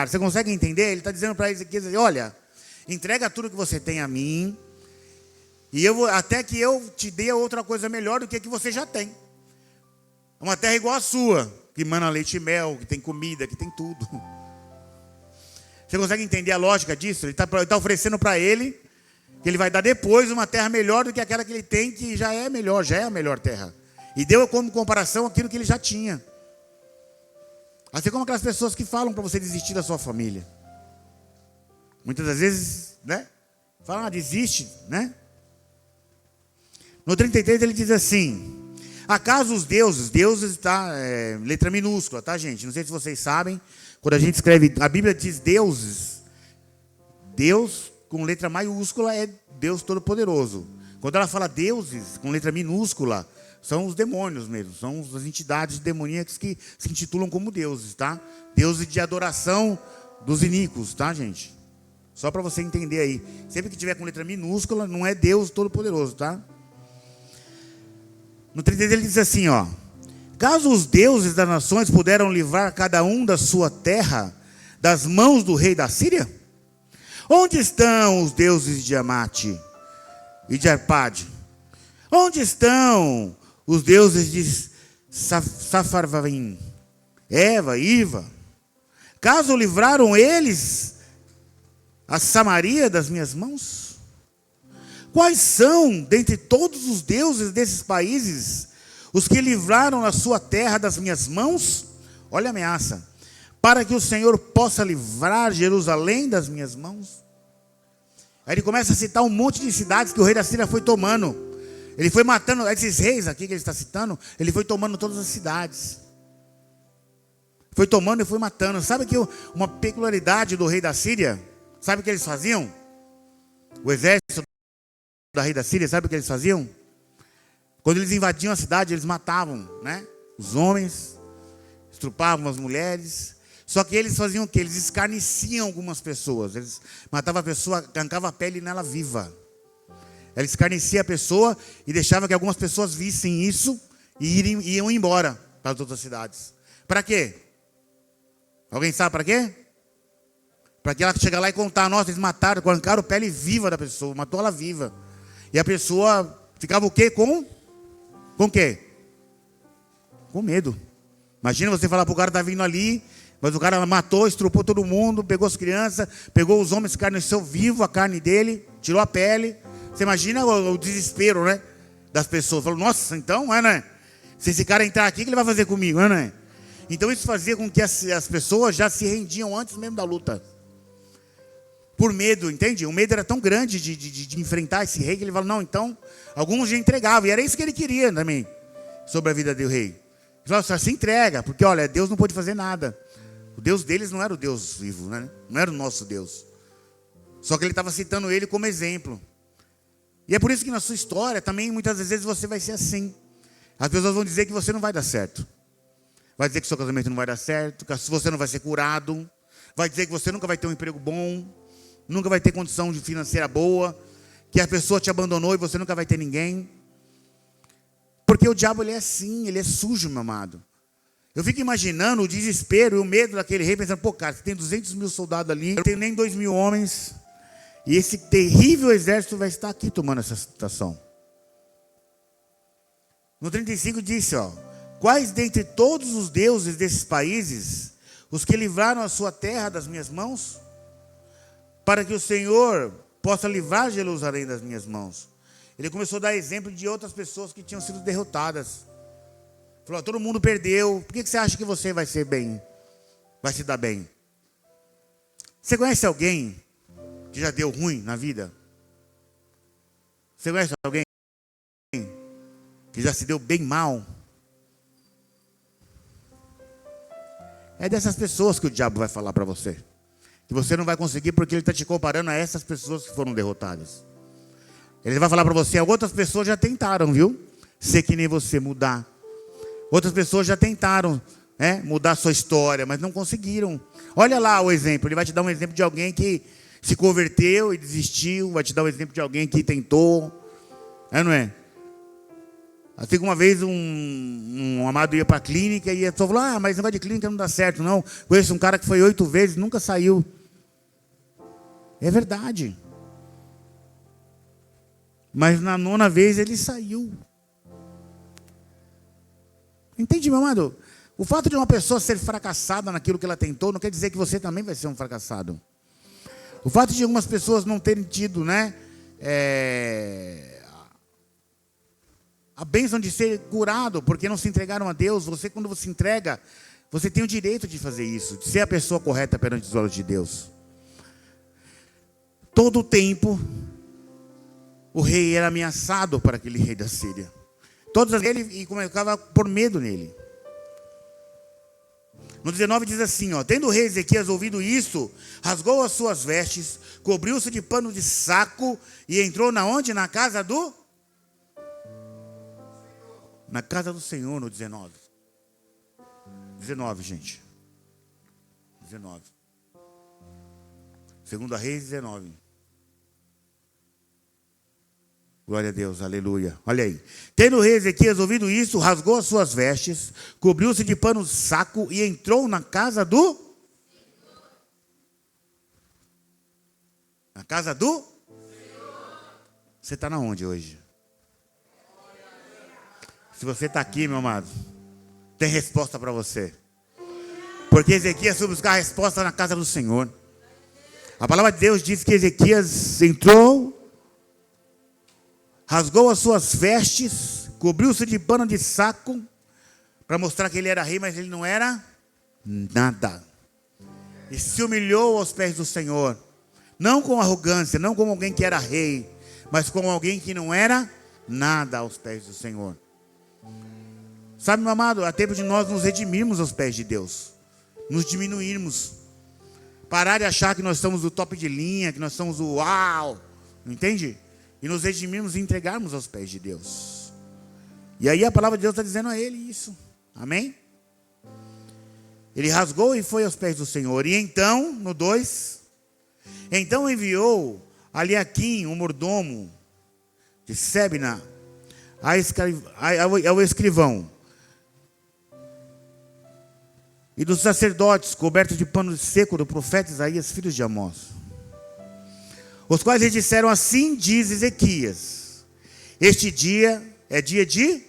[SPEAKER 1] Você consegue entender? Ele está dizendo para Ezequias: olha, entrega tudo que você tem a mim, e eu vou, até que eu te dê outra coisa melhor do que você já tem. Uma terra igual a sua, que mana leite e mel, que tem comida, que tem tudo. Você consegue entender a lógica disso? Ele está oferecendo para ele que ele vai dar depois uma terra melhor do que aquela que ele tem, que já é melhor, já é a melhor terra. E deu como comparação aquilo que ele já tinha. Assim como aquelas pessoas que falam para você desistir da sua família. Muitas das vezes, né? Falam, desiste, né? No 33 ele diz assim: acaso os deuses tá, letra minúscula, tá, gente? Não sei se vocês sabem, quando a gente escreve, a Bíblia diz deuses, Deus com letra maiúscula é Deus Todo-Poderoso. Quando ela fala deuses com letra minúscula, são os demônios mesmo, são as entidades demoníacas que se intitulam como deuses, tá? Deuses de adoração dos iníquos, tá, gente? Só para você entender aí. Sempre que tiver com letra minúscula, não é Deus Todo-Poderoso, tá? No 33 ele diz assim, ó: caso os deuses das nações puderam livrar cada um da sua terra das mãos do rei da Síria, onde estão os deuses de Amate e de Arpade? Onde estão os deuses de Safarvaim, Eva, Iva? Caso livraram eles a Samaria das minhas mãos? Quais são, dentre todos os deuses desses países, os que livraram a sua terra das minhas mãos? Olha a ameaça. Para que o Senhor possa livrar Jerusalém das minhas mãos? Aí ele começa a citar um monte de cidades que o rei da Síria foi tomando. Ele foi matando, esses reis aqui que ele está citando, ele foi tomando todas as cidades. Foi tomando e foi matando. Sabe que uma peculiaridade do rei da Síria? Sabe o que eles faziam? O exército da rei da Síria, sabe o que eles faziam? Quando eles invadiam a cidade, eles matavam, né? Os homens, estrupavam as mulheres. Só que eles faziam o quê? Eles escarneciam algumas pessoas. Eles matavam a pessoa, arrancavam a pele nela viva. Eles escarneciam a pessoa e deixavam que algumas pessoas vissem isso e iam embora para as outras cidades. Para quê? Alguém sabe para quê? Para que ela chegar lá e contar: nossa, eles mataram, arrancaram a pele viva da pessoa, matou ela viva. E a pessoa ficava o quê? Com o quê? Com medo. Imagina você falar para o cara que está vindo ali, mas o cara matou, estrupou todo mundo, pegou as crianças, pegou os homens, carneceu vivo a carne dele, tirou a pele. Você imagina o desespero, né, das pessoas. Falou, nossa, então, né? Se esse cara entrar aqui, o que ele vai fazer comigo, né? Então isso fazia com que as pessoas já se rendiam antes mesmo da luta. Por medo, entende? O medo era tão grande de enfrentar esse rei, que ele falou, não, então, alguns já entregavam. E era isso que ele queria também, sobre a vida do rei. Ele falou, só se entrega, porque olha, Deus não pôde fazer nada. O Deus deles não era o Deus vivo, né? Não era o nosso Deus. Só que ele estava citando ele como exemplo. E é por isso que na sua história também, muitas vezes, você vai ser assim. As pessoas vão dizer que você não vai dar certo. Vai dizer que seu casamento não vai dar certo, que você não vai ser curado. Vai dizer que você nunca vai ter um emprego bom, nunca vai ter condição financeira boa, que a pessoa te abandonou e você nunca vai ter ninguém. Porque o diabo, ele é assim, ele é sujo, meu amado. Eu fico imaginando o desespero e o medo daquele rei, pensando, pô, cara, você tem 200 mil soldados ali, eu não tenho nem 2 mil homens, e esse terrível exército vai estar aqui tomando essa situação. No 35 disse, ó, quais dentre todos os deuses desses países, os que livraram a sua terra das minhas mãos, para que o Senhor possa livrar Jerusalém das minhas mãos? Ele começou a dar exemplo de outras pessoas que tinham sido derrotadas. Falou, todo mundo perdeu, por que você acha que você vai ser bem? Vai se dar bem? Você conhece alguém que já deu ruim na vida? Você conhece alguém que já se deu bem mal? É dessas pessoas que o diabo vai falar para você. Que você não vai conseguir porque ele está te comparando a essas pessoas que foram derrotadas. Ele vai falar para você, outras pessoas já tentaram, viu? Ser que nem você, mudar. Outras pessoas já tentaram, mudar a sua história, mas não conseguiram. Olha lá o exemplo, ele vai te dar um exemplo de alguém que se converteu e desistiu, vai te dar um exemplo de alguém que tentou, não é? Assim que uma vez um amado ia para a clínica e a pessoa falou, mas não vai de clínica, não dá certo, não. Conheço um cara que foi 8 vezes, nunca saiu. É verdade. Mas na 9ª vez ele saiu. Entende, meu amado? O fato de uma pessoa ser fracassada naquilo que ela tentou, não quer dizer que você também vai ser um fracassado. O fato de algumas pessoas não terem tido, a bênção de ser curado, porque não se entregaram a Deus. Você, quando você se entrega, você tem o direito de fazer isso, de ser a pessoa correta perante os olhos de Deus. Todo o tempo, o rei era ameaçado por aquele rei da Síria. Todas ele e começava por medo nele. No 19 diz assim, ó, tendo o rei Ezequias ouvido isso, rasgou as suas vestes, cobriu-se de pano de saco e entrou na onde? Na casa do Senhor, no 19. 19, gente. 19. Segunda Reis 19. Glória a Deus, aleluia. Olha aí. Tendo o rei Ezequias ouvido isso, rasgou as suas vestes, cobriu-se de pano de saco e entrou na casa do... Na casa do... Você está na onde hoje? Se você está aqui, meu amado, tem resposta para você. Porque Ezequias foi buscar a resposta na casa do Senhor. A palavra de Deus diz que Ezequias entrou, rasgou as suas vestes, cobriu-se de pano de saco, para mostrar que ele era rei, mas ele não era nada. E se humilhou aos pés do Senhor. Não com arrogância, não como alguém que era rei, mas como alguém que não era nada aos pés do Senhor. Sabe, meu amado, é tempo de nós nos redimirmos aos pés de Deus. Nos diminuirmos. Parar de achar que nós estamos o top de linha, que nós somos o uau. Entende? E nos redimirmos e entregarmos aos pés de Deus. E aí a palavra de Deus está dizendo a ele isso. Amém? Ele rasgou e foi aos pés do Senhor. E então, no 2, então enviou a Eliaquim, o mordomo de Sebna, ao escrivão, e dos sacerdotes, cobertos de pano seco, do profeta Isaías, filho de Amós. Os quais lhe disseram, assim diz Ezequias, este dia é dia de...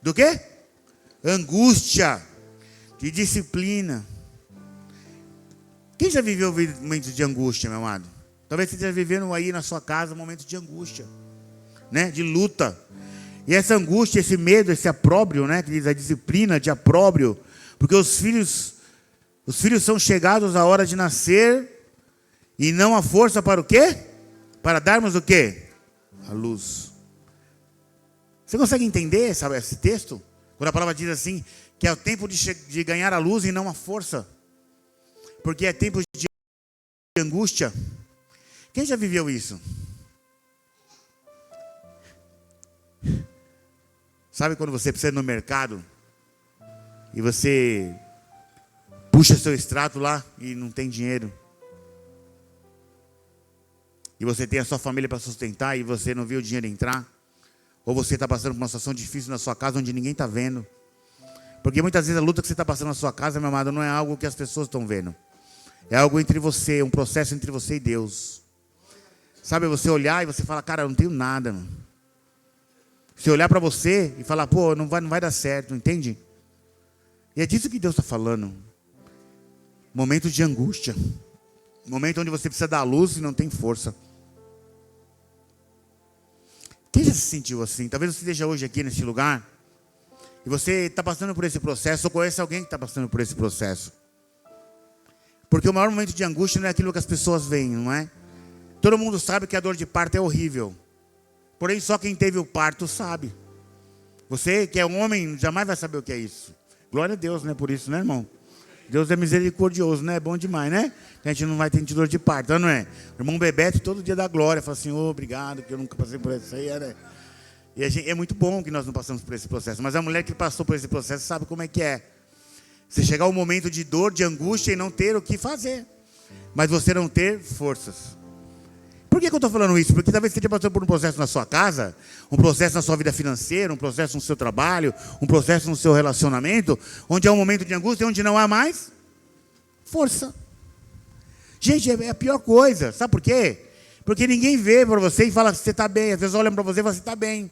[SPEAKER 1] Do quê? angústia, de disciplina. Quem já viveu momentos de angústia, meu amado? Talvez você esteja vivendo aí na sua casa momentos de angústia, né? De luta. E essa angústia, esse medo, esse opróbrio, né? Que diz a disciplina de opróbrio, porque os filhos são chegados à hora de nascer e não a força para o quê? Para darmos o quê? A luz. Você consegue entender esse texto? Quando a palavra diz assim, que é o tempo de ganhar a luz e não a força. Porque é tempo de angústia. Quem já viveu isso? Sabe quando você precisa ir no mercado e você puxa seu extrato lá e não tem dinheiro? E você tem a sua família para sustentar e você não viu o dinheiro entrar? Ou você está passando por uma situação difícil na sua casa onde ninguém está vendo? Porque muitas vezes a luta que você está passando na sua casa, meu amado, não é algo que as pessoas estão vendo. É algo entre você, um processo entre você e Deus. Sabe, você olhar e você fala, cara, eu não tenho nada, mano. Você olhar para você e falar, pô, não vai dar certo, entende? E é disso que Deus está falando. Momentos de angústia. Momento onde você precisa dar luz e não tem força. Quem já se sentiu assim? Talvez você esteja hoje aqui nesse lugar e você está passando por esse processo ou conhece alguém que está passando por esse processo. Porque o maior momento de angústia não é aquilo que as pessoas veem, não é? Todo mundo sabe que a dor de parto é horrível. Porém, só quem teve o parto sabe. Você que é homem jamais vai saber o que é isso. Glória a Deus, né? Por isso, né, irmão? Deus é misericordioso, né? É bom demais, né? A gente não vai ter dor de parto, não é? O irmão Bebeto todo dia dá glória, fala assim, obrigado, que eu nunca passei por isso aí, né? E é muito bom que nós não passamos por esse processo. Mas a mulher que passou por esse processo sabe como é que é. Você chegar ao momento de dor, de angústia e não ter o que fazer. Mas você não ter forças. Por que eu estou falando isso? Porque talvez você esteja passando por um processo na sua casa, um processo na sua vida financeira, um processo no seu trabalho, um processo no seu relacionamento, onde há um momento de angústia, onde não há mais força. Gente, é a pior coisa. Sabe por quê? Porque ninguém vê para você e fala que você está bem. Às vezes olham para você e falam que você está bem.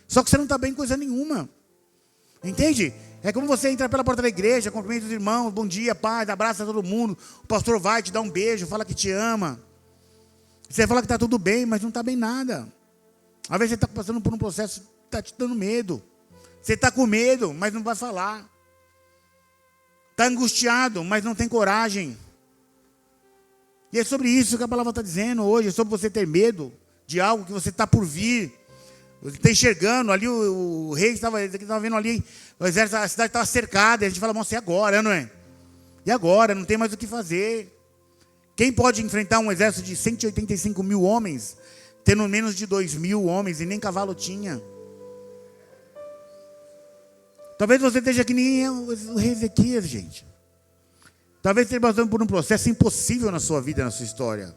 [SPEAKER 1] Só que você não está bem em coisa nenhuma. Entende? É como você entrar pela porta da igreja, cumprimenta os irmãos, bom dia, paz, abraça todo mundo. O pastor vai te dar um beijo, fala que te ama. Você fala que está tudo bem, mas não está bem nada. Às vezes você está passando por um processo que está te dando medo. Você está com medo, mas não vai falar. Está angustiado, mas não tem coragem. E é sobre isso que a palavra está dizendo hoje. É sobre você ter medo de algo que você está por vir. Você está enxergando ali, o rei estava vendo ali, o exército, a cidade estava cercada. E a gente fala, nossa, e agora, não é? E agora? Não tem mais o que fazer. Quem pode enfrentar um exército de 185 mil homens, tendo menos de 2 mil homens e nem cavalo tinha? Talvez você esteja que nem o rei Ezequias, gente. Talvez você esteja passando por um processo impossível na sua vida, na sua história.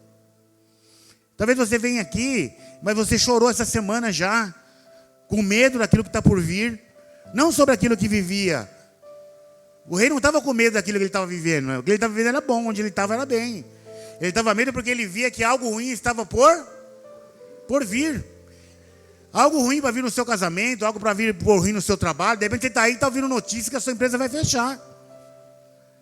[SPEAKER 1] Talvez você venha aqui, mas você chorou essa semana já, com medo daquilo que está por vir, não sobre aquilo que vivia. O rei não estava com medo daquilo que ele estava vivendo. O que ele estava vivendo era bom, onde ele estava era bem. Ele estava medo porque ele via que algo ruim estava por vir. Algo ruim para vir no seu casamento, algo para vir por ruim no seu trabalho. De repente você está aí e está ouvindo notícia que a sua empresa vai fechar.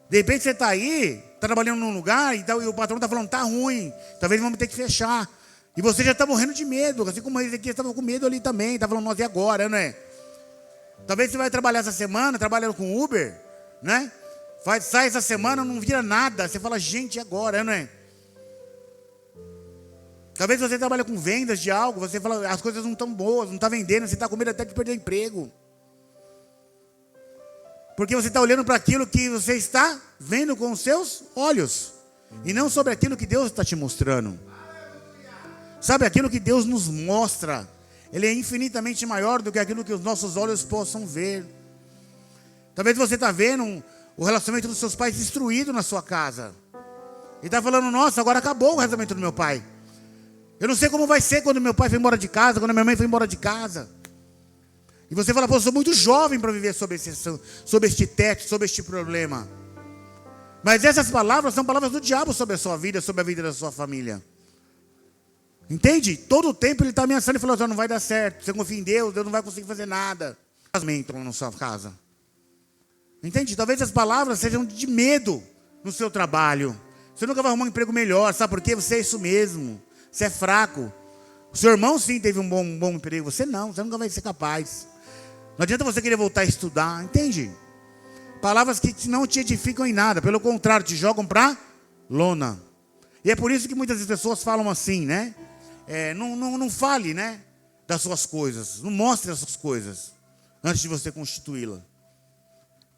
[SPEAKER 1] De repente você está aí, está trabalhando num lugar e o patrão está falando, está ruim, talvez vamos ter que fechar. E você já está morrendo de medo, assim como eles aqui estavam com medo ali também, está falando, nossa, e agora, não é? Talvez você vai trabalhar essa semana, trabalhando com Uber, né? Sai essa semana, não vira nada, você fala, gente, e agora, não é? Talvez você trabalhe com vendas de algo, você fala, as coisas não estão boas, não está vendendo, você está com medo até de perder o emprego. Porque você está olhando para aquilo que você está vendo com os seus olhos. E não sobre aquilo que Deus está te mostrando. Sabe, aquilo que Deus nos mostra, Ele é infinitamente maior do que aquilo que os nossos olhos possam ver. Talvez você está vendo o relacionamento dos seus pais destruído na sua casa. E está falando, nossa, agora acabou o relacionamento do meu pai. Eu não sei como vai ser quando meu pai foi embora de casa, quando minha mãe foi embora de casa. E você fala, pô, eu sou muito jovem para viver sob este teto, sobre este problema. Mas essas palavras são palavras do diabo sobre a sua vida, sobre a vida da sua família. Entende? Todo o tempo ele está ameaçando e falando, não vai dar certo. Você confia em Deus, Deus não vai conseguir fazer nada. Elas entram na sua casa. Entende? Talvez as palavras sejam de medo no seu trabalho. Você nunca vai arrumar um emprego melhor, sabe por quê? Você é isso mesmo, você é fraco. O seu irmão sim teve um bom emprego, você não, você nunca vai ser capaz. Não adianta você querer voltar a estudar, entende? Palavras que não te edificam em nada, pelo contrário, te jogam para lona. E é por isso que muitas pessoas falam assim, né? Não fale, né, das suas coisas, não mostre as suas coisas antes de você constituí-la.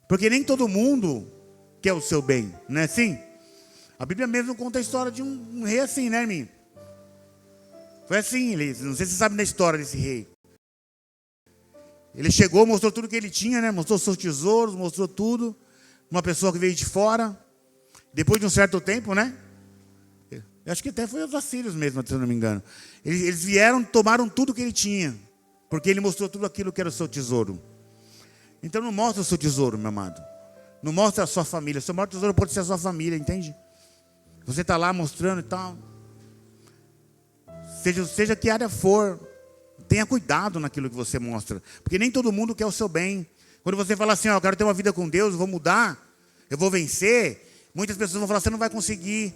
[SPEAKER 1] Porque nem todo mundo quer o seu bem, não é assim? A Bíblia mesmo conta a história de um rei assim, né, irmão? Foi assim, não sei se você sabe da história desse rei. Ele chegou, mostrou tudo que ele tinha, né? Mostrou seus tesouros, mostrou tudo. Uma pessoa que veio de fora. Depois de um certo tempo, né? Eu acho que até foi os assírios mesmo, se eu não me engano. Eles vieram, tomaram tudo que ele tinha. Porque ele mostrou tudo aquilo que era o seu tesouro. Então não mostra o seu tesouro, meu amado. Não mostra a sua família. O seu maior tesouro pode ser a sua família, entende? Você está lá mostrando e tal. Seja que área for, tenha cuidado naquilo que você mostra. Porque nem todo mundo quer o seu bem. Quando você fala assim, ó, eu quero ter uma vida com Deus, eu vou mudar, eu vou vencer. Muitas pessoas vão falar, você não vai conseguir.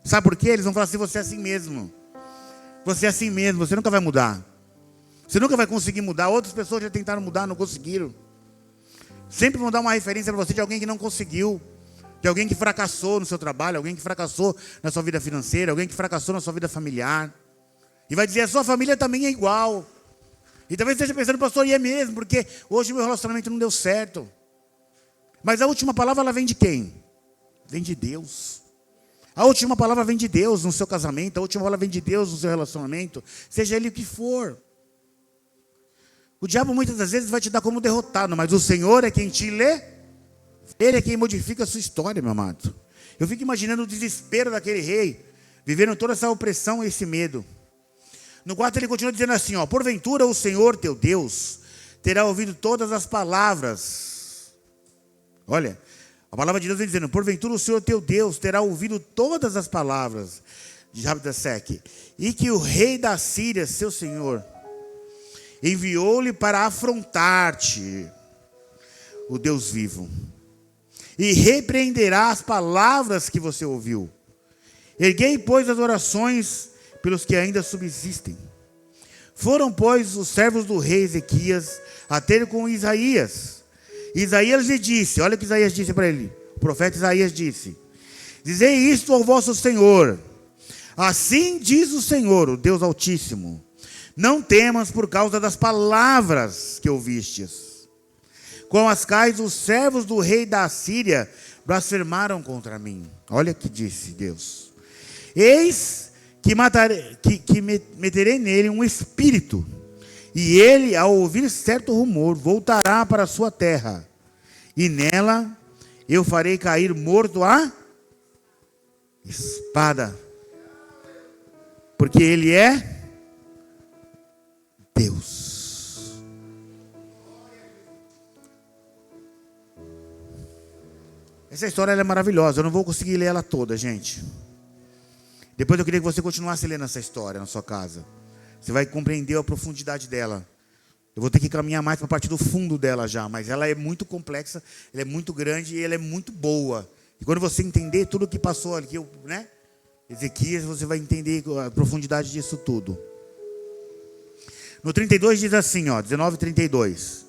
[SPEAKER 1] Sabe por quê? Eles vão falar assim, você é assim mesmo. Você é assim mesmo, você nunca vai mudar. Você nunca vai conseguir mudar. Outras pessoas já tentaram mudar, não conseguiram. Sempre vão dar uma referência para você de alguém que não conseguiu. De alguém que fracassou no seu trabalho, alguém que fracassou na sua vida financeira, alguém que fracassou na sua vida familiar. E vai dizer, a sua família também é igual. E talvez esteja pensando, pastor, e é mesmo, porque hoje o meu relacionamento não deu certo. Mas a última palavra, ela vem de quem? Vem de Deus. A última palavra vem de Deus no seu casamento, a última palavra vem de Deus no seu relacionamento, seja ele o que for. O diabo muitas das vezes vai te dar como derrotado, mas o Senhor é quem te lê, Ele é quem modifica a sua história, meu amado. Eu fico imaginando o desespero daquele rei, vivendo toda essa opressão e esse medo. No 4 ele continua dizendo assim, ó, porventura o Senhor teu Deus terá ouvido todas as palavras. Olha, a palavra de Deus vem dizendo, porventura o Senhor teu Deus terá ouvido todas as palavras de Rabsaque, e que o rei da Síria, seu senhor, enviou-lhe para afrontar-te, o Deus vivo, e repreenderá as palavras que você ouviu. Erguei, pois, as orações pelos que ainda subsistem. Foram, pois, os servos do rei Ezequias a ter com Isaías. Isaías lhe disse, olha o que Isaías disse para ele. O profeta Isaías disse, dizei isto ao vosso Senhor. Assim diz o Senhor, o Deus Altíssimo. Não temas por causa das palavras que ouvistes, com as quais os servos do rei da Síria blasfemaram contra mim. Olha o que disse Deus. Eis que meterei nele um espírito, e ele, ao ouvir certo rumor, voltará para a sua terra, e nela eu farei cair morto a espada, porque ele é Deus. Essa história ela é maravilhosa, eu não vou conseguir ler ela toda, gente. Depois eu queria que você continuasse lendo essa história na sua casa. Você vai compreender a profundidade dela. Eu vou ter que caminhar mais para a parte do fundo dela já, mas ela é muito complexa, ela é muito grande e ela é muito boa. E quando você entender tudo o que passou aqui, né? Ezequias, você vai entender a profundidade disso tudo. No 32 diz assim, ó, 19:32.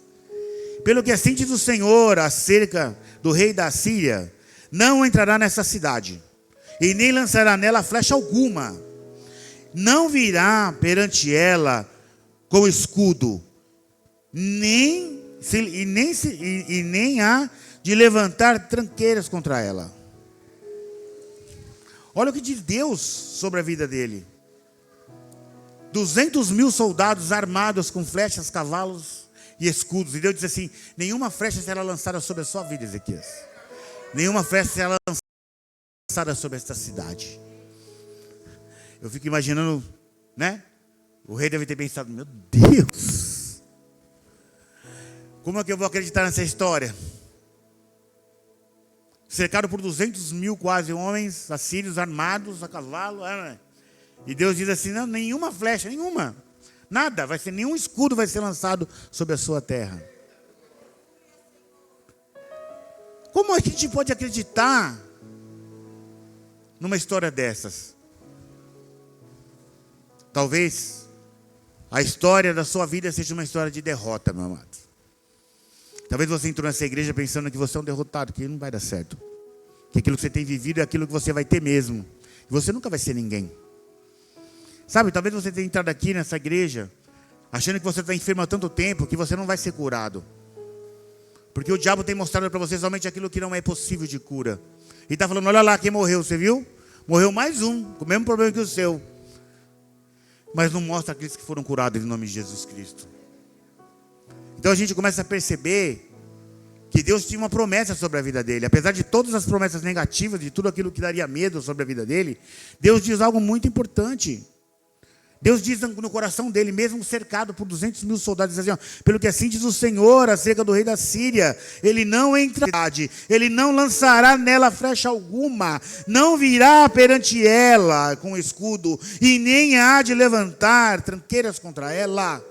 [SPEAKER 1] Pelo que assim diz o Senhor acerca do rei da Síria, não entrará nessa cidade, e nem lançará nela flecha alguma. Não virá perante ela com escudo, nem há de levantar tranqueiras contra ela. Olha o que diz Deus sobre a vida dele. 200.000 soldados armados com flechas, cavalos e escudos. E Deus diz assim, nenhuma flecha será lançada sobre a sua vida, Ezequias. Nenhuma flecha será lançada sobre esta cidade. Eu fico imaginando, né? O rei deve ter pensado, meu Deus, como é que eu vou acreditar nessa história? Cercado por 200.000 quase homens assírios armados a cavalo. E Deus diz assim, não, nenhuma flecha, nenhuma. Nada, nenhum escudo vai ser lançado sobre a sua terra. Como a gente pode acreditar numa história dessas? Talvez a história da sua vida seja uma história de derrota, meu amado. Talvez você entrou nessa igreja pensando que você é um derrotado, que não vai dar certo. Que aquilo que você tem vivido é aquilo que você vai ter mesmo. E você nunca vai ser ninguém. Sabe, talvez você tenha entrado aqui nessa igreja achando que você está enfermo há tanto tempo que você não vai ser curado. Porque o diabo tem mostrado para você somente aquilo que não é possível de cura. E está falando, olha lá quem morreu, você viu? Morreu mais um, com o mesmo problema que o seu. Mas não mostra aqueles que foram curados em nome de Jesus Cristo. Então a gente começa a perceber que Deus tinha uma promessa sobre a vida dele. Apesar de todas as promessas negativas, de tudo aquilo que daria medo sobre a vida dele, Deus diz algo muito importante. Deus diz no coração dele, mesmo cercado por 200 mil soldados, diz assim, pelo que assim diz o Senhor acerca do rei da Síria, ele não entrará, ele não lançará nela flecha alguma, não virá perante ela com escudo, e nem há de levantar tranqueiras contra ela.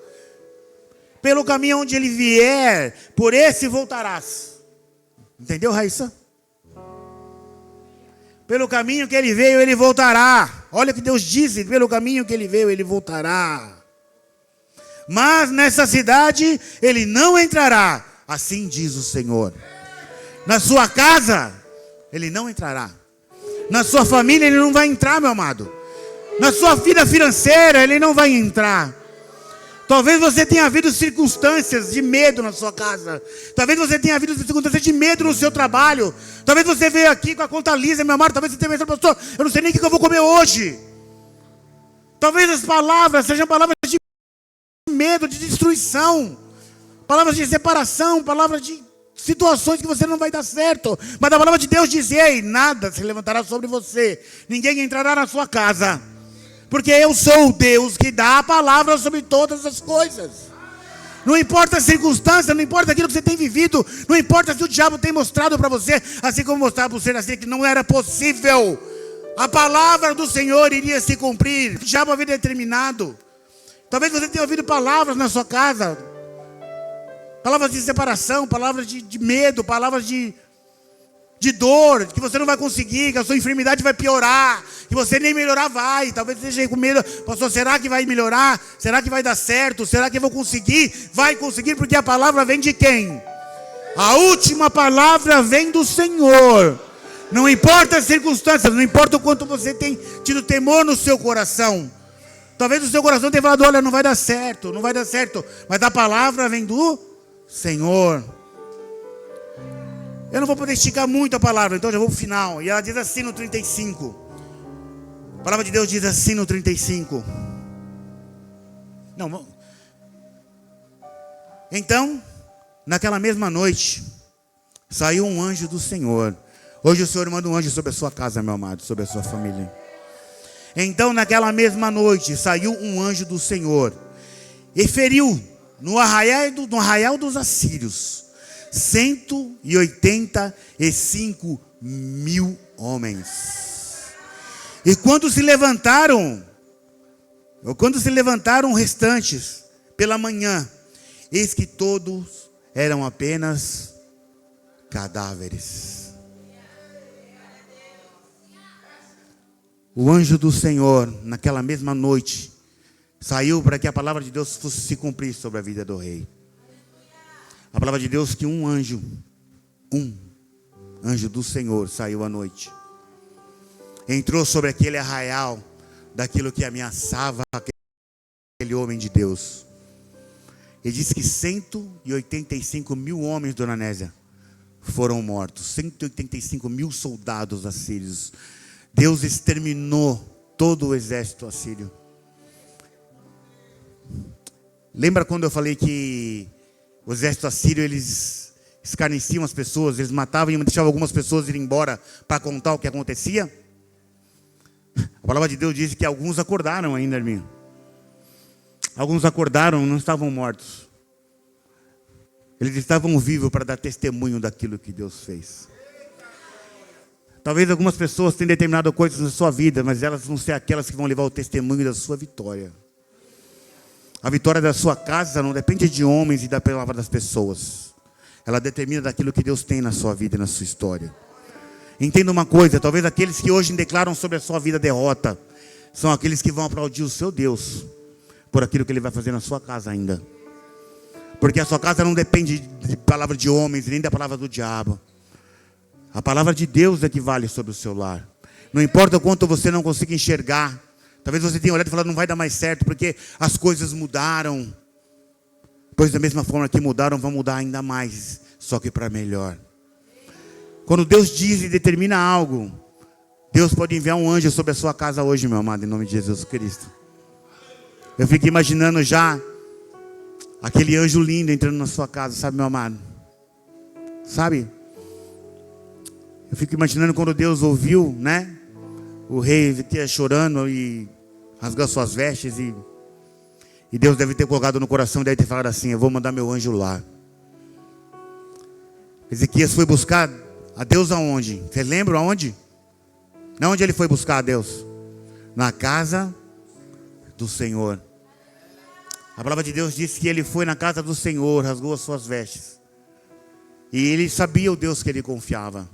[SPEAKER 1] Pelo caminho onde ele vier, por esse voltarás. Entendeu, Raíssa? Pelo caminho que ele veio, ele voltará. Olha o que Deus disse, pelo caminho que ele veio, ele voltará. Mas nessa cidade, ele não entrará. Assim diz o Senhor. Na sua casa, ele não entrará. Na sua família, ele não vai entrar, meu amado. Na sua vida financeira, ele não vai entrar. Talvez você tenha havido circunstâncias de medo na sua casa. Talvez você tenha havido circunstâncias de medo no seu trabalho. Talvez você veio aqui com a conta lisa, meu amado. Talvez você tenha pensado, pastor, eu não sei nem o que eu vou comer hoje. Talvez as palavras sejam palavras de medo, de destruição. Palavras de separação, palavras de situações que você não vai dar certo. Mas a palavra de Deus diz, ei, nada se levantará sobre você. Ninguém entrará na sua casa. Porque eu sou o Deus que dá a palavra sobre todas as coisas. Não importa a circunstância, não importa aquilo que você tem vivido, não importa se o diabo tem mostrado para você, assim como mostrava para você assim, que não era possível. A palavra do Senhor iria se cumprir. O diabo havia determinado. Talvez você tenha ouvido palavras na sua casa. Palavras de separação, palavras de medo, palavras de dor, que você não vai conseguir, que a sua enfermidade vai piorar, que você nem melhorar vai. Talvez você esteja com medo, pastor, será que vai melhorar? Será que vai dar certo? Será que eu vou conseguir? Vai conseguir, porque a palavra vem de quem? A última palavra vem do Senhor. Não importa as circunstâncias, não importa o quanto você tem tido temor no seu coração. Talvez o seu coração tenha falado, olha, não vai dar certo, não vai dar certo. Mas a palavra vem do Senhor. Eu não vou poder esticar muito a palavra, então já vou para o final. E ela diz assim no 35. A palavra de Deus diz assim no 35. Não. Então, naquela mesma noite, saiu um anjo do Senhor. Hoje o Senhor manda um anjo sobre a sua casa, meu amado, sobre a sua família. Então, naquela mesma noite, saiu um anjo do Senhor e feriu no arraial dos assírios 185 mil homens. E quando se levantaram restantes pela manhã, eis que todos eram apenas cadáveres. O anjo do Senhor, naquela mesma noite, saiu para que a palavra de Deus fosse se cumprir sobre a vida do rei. A palavra de Deus que um anjo do Senhor saiu à noite. Entrou sobre aquele arraial daquilo que ameaçava aquele homem de Deus. Ele disse que 185 mil homens, dona Nésia, foram mortos. 185 mil soldados assírios. Deus exterminou todo o exército assírio. Lembra quando eu falei que o exército assírio, eles escarneciam as pessoas, eles matavam e deixavam algumas pessoas ir embora para contar o que acontecia? A palavra de Deus diz que alguns acordaram ainda, irmão. Alguns acordaram, não estavam mortos. Eles estavam vivos para dar testemunho daquilo que Deus fez. Talvez algumas pessoas tenham determinado coisas na sua vida, mas elas vão ser aquelas que vão levar o testemunho da sua vitória. A vitória da sua casa não depende de homens e da palavra das pessoas. ela determina daquilo que Deus tem na sua vida e na sua história. Entenda uma coisa, talvez aqueles que hoje declaram sobre a sua vida derrota, são aqueles que vão aplaudir o seu Deus, por aquilo que Ele vai fazer na sua casa ainda. Porque a sua casa não depende de palavra de homens, nem da palavra do diabo. A palavra de Deus é que vale sobre o seu lar. Não importa o quanto você não consiga enxergar. Talvez você tenha olhado e falado, não vai dar mais certo, porque as coisas mudaram. Pois da mesma forma que mudaram, vão mudar ainda mais, só que para melhor. Quando Deus diz e determina algo, Deus pode enviar um anjo sobre a sua casa hoje, meu amado, em nome de Jesus Cristo. Eu fico imaginando já aquele anjo lindo entrando na sua casa, sabe, meu amado? Sabe? Eu fico imaginando quando Deus ouviu, né? O rei Ezequias chorando e rasgando suas vestes e Deus deve ter colocado no coração, deve ter falado assim, eu vou mandar meu anjo lá. Ezequias foi buscar a Deus aonde? Vocês lembram aonde? Onde ele foi buscar a Deus? Na casa do Senhor. A palavra de Deus diz que ele foi na casa do Senhor, rasgou as suas vestes. E ele sabia o Deus que ele confiava.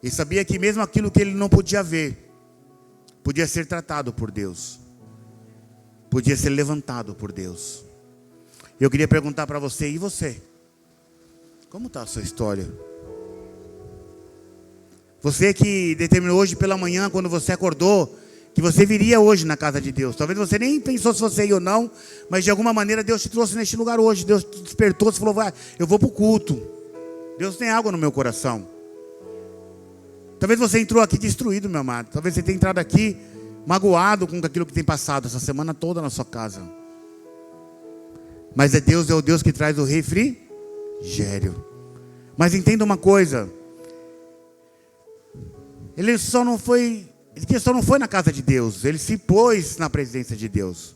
[SPEAKER 1] Ele sabia que mesmo aquilo que ele não podia ver, podia ser tratado por Deus. Podia ser levantado por Deus. Eu queria perguntar para você, e você? Como está a sua história? Você que determinou hoje pela manhã, quando você acordou, que você viria hoje na casa de Deus. Talvez você nem pensou se você ia ou não, mas de alguma maneira Deus te trouxe neste lugar hoje. Deus te despertou, você falou, vai, eu vou para o culto. Deus tem algo no meu coração. Talvez você entrou aqui destruído, meu amado. Talvez você tenha entrado aqui magoado com aquilo que tem passado essa semana toda na sua casa. Mas é o Deus que traz o refrigério. Mas entenda uma coisa. Ele só não foi na casa de Deus. Ele se pôs na presença de Deus.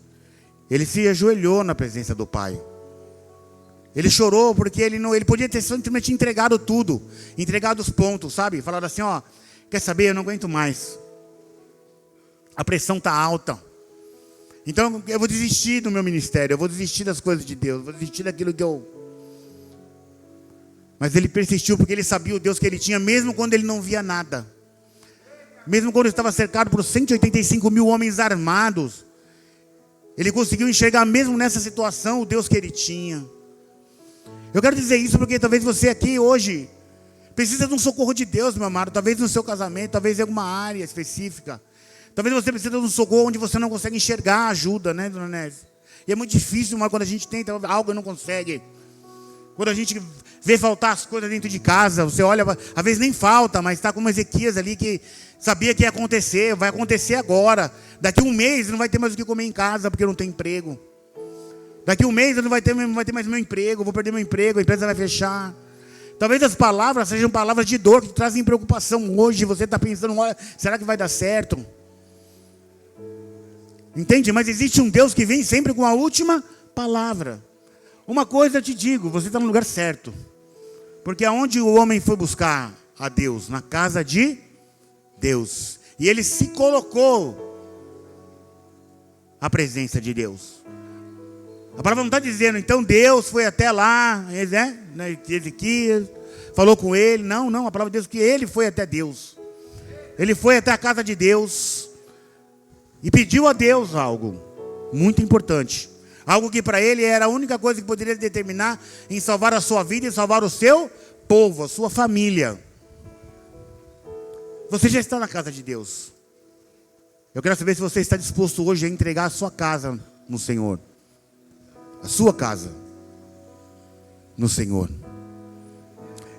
[SPEAKER 1] Ele se ajoelhou na presença do Pai. Ele chorou porque ele podia ter simplesmente entregado tudo. Entregado os pontos, sabe? Falado assim, ó, quer saber? Eu não aguento mais. A pressão está alta. Então eu vou desistir do meu ministério. Eu vou desistir das coisas de Deus. Eu vou desistir daquilo que eu... Mas ele persistiu porque ele sabia o Deus que ele tinha, mesmo quando ele não via nada. Mesmo quando ele estava cercado por 185 mil homens armados. Ele conseguiu enxergar mesmo nessa situação o Deus que ele tinha. Eu quero dizer isso porque talvez você aqui hoje precisa de um socorro de Deus, meu amado. Talvez no seu casamento, talvez em alguma área específica. Talvez você precise de um socorro onde você não consegue enxergar a ajuda, né, dona Nésia? E é muito difícil, mas quando a gente tenta algo e não consegue. Quando a gente vê faltar as coisas dentro de casa, você olha, às vezes nem falta, mas está como Ezequias ali que sabia que ia acontecer, vai acontecer agora. Daqui um mês não vai ter mais o que comer em casa porque não tem emprego. Daqui um mês eu não vai ter mais meu emprego, vou perder meu emprego, a empresa vai fechar. Talvez as palavras sejam palavras de dor que te trazem preocupação hoje. Você está pensando, olha, será que vai dar certo? Entende? Mas existe um Deus que vem sempre com a última palavra. Uma coisa eu te digo, você está no lugar certo. Porque aonde o homem foi buscar a Deus? Na casa de Deus. E ele se colocou à presença de Deus. A palavra não está dizendo, então Deus foi até lá, né? Ezequias, falou com ele. Não, a palavra de Deus é que ele foi até Deus. Ele foi até a casa de Deus e pediu a Deus algo muito importante. Algo que para ele era a única coisa que poderia determinar em salvar a sua vida e salvar o seu povo, a sua família. Você já está na casa de Deus. Eu quero saber se você está disposto hoje a entregar a sua casa no Senhor. A sua casa no Senhor.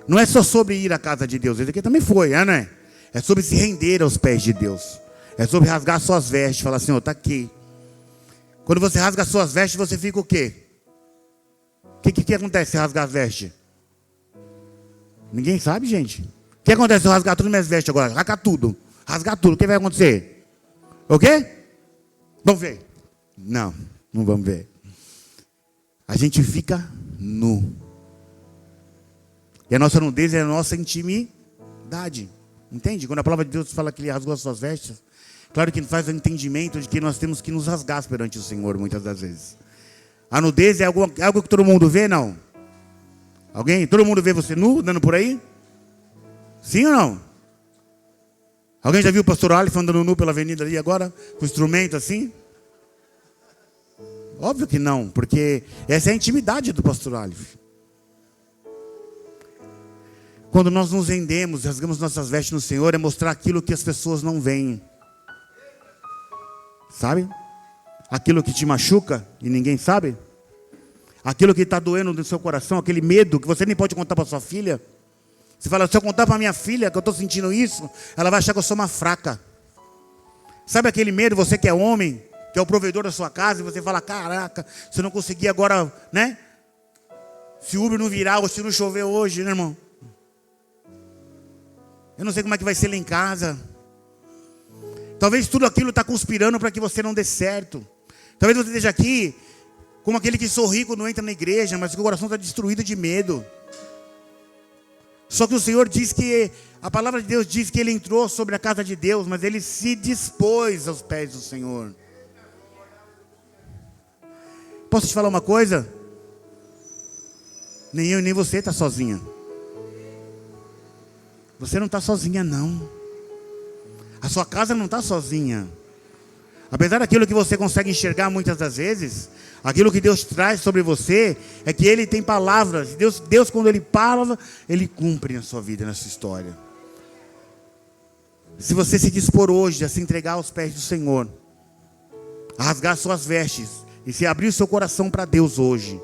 [SPEAKER 1] Não é só sobre ir à casa de Deus. Isso aqui também foi, não é? É sobre se render aos pés de Deus. É sobre rasgar suas vestes. Falar assim, está aqui. Quando você rasga as suas vestes, você fica o quê? O que acontece se rasgar as vestes? Ninguém sabe, gente. O que acontece se eu rasgar todas as minhas vestes agora? Rasgar tudo. Rasgar tudo. O que vai acontecer? O quê? Vamos ver. Não vamos ver. A gente fica nu. E a nossa nudez é a nossa intimidade. Entende? Quando a palavra de Deus fala que ele rasgou as suas vestes, claro que faz o entendimento de que nós temos que nos rasgar perante o Senhor muitas das vezes. A nudez é algo que todo mundo vê, não? Alguém? Todo mundo vê você nu, andando por aí? Sim ou não? Alguém já viu o pastor Aleph andando nu pela avenida ali agora? Com instrumento assim? Óbvio que não, porque essa é a intimidade do pastor Aleph. Quando nós nos rendemos, rasgamos nossas vestes no Senhor, é mostrar aquilo que as pessoas não veem. Sabe? Aquilo que te machuca e ninguém sabe. Aquilo que está doendo no seu coração, aquele medo que você nem pode contar para sua filha. Você fala, se eu contar para minha filha que eu estou sentindo isso, ela vai achar que eu sou uma fraca. Sabe aquele medo, você que é homem, que é o provedor da sua casa, e você fala, caraca, se eu não conseguir agora, né? Se o Uber não virar, ou se não chover hoje, né, irmão? Eu não sei como é que vai ser lá em casa. Talvez tudo aquilo está conspirando para que você não dê certo. Talvez você esteja aqui como aquele que sorri quando entra na igreja, mas que o coração está destruído de medo. Só que o Senhor diz que, a palavra de Deus diz que Ele entrou sobre a casa de Deus, mas Ele se dispôs aos pés do Senhor. Posso te falar uma coisa? Nem eu e nem você está sozinha. Você não está sozinha, não. A sua casa não está sozinha. Apesar daquilo que você consegue enxergar muitas das vezes, aquilo que Deus traz sobre você é que Ele tem palavras. Deus quando Ele fala, Ele cumpre na sua vida, na sua história. Se você se dispor hoje a se entregar aos pés do Senhor, a rasgar suas vestes e se abrir o seu coração para Deus hoje,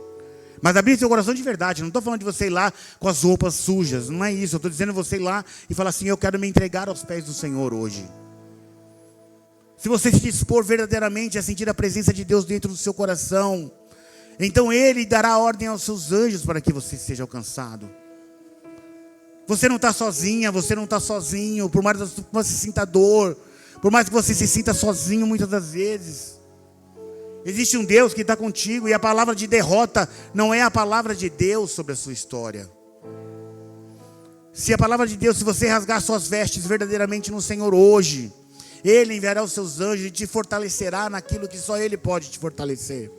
[SPEAKER 1] mas abrir seu coração de verdade. Não estou falando de você ir lá com as roupas sujas. Não é isso. Eu estou dizendo você ir lá e falar assim, eu quero me entregar aos pés do Senhor hoje. Se você se dispor verdadeiramente a sentir a presença de Deus dentro do seu coração, então Ele dará ordem aos seus anjos para que você seja alcançado. Você não está sozinha, você não está sozinho. Por mais que você sinta dor, por mais que você se sinta sozinho muitas das vezes, existe um Deus que está contigo, e a palavra de derrota não é a palavra de Deus sobre a sua história. Se a palavra de Deus, se você rasgar suas vestes verdadeiramente no Senhor hoje, Ele enviará os seus anjos e te fortalecerá naquilo que só Ele pode te fortalecer.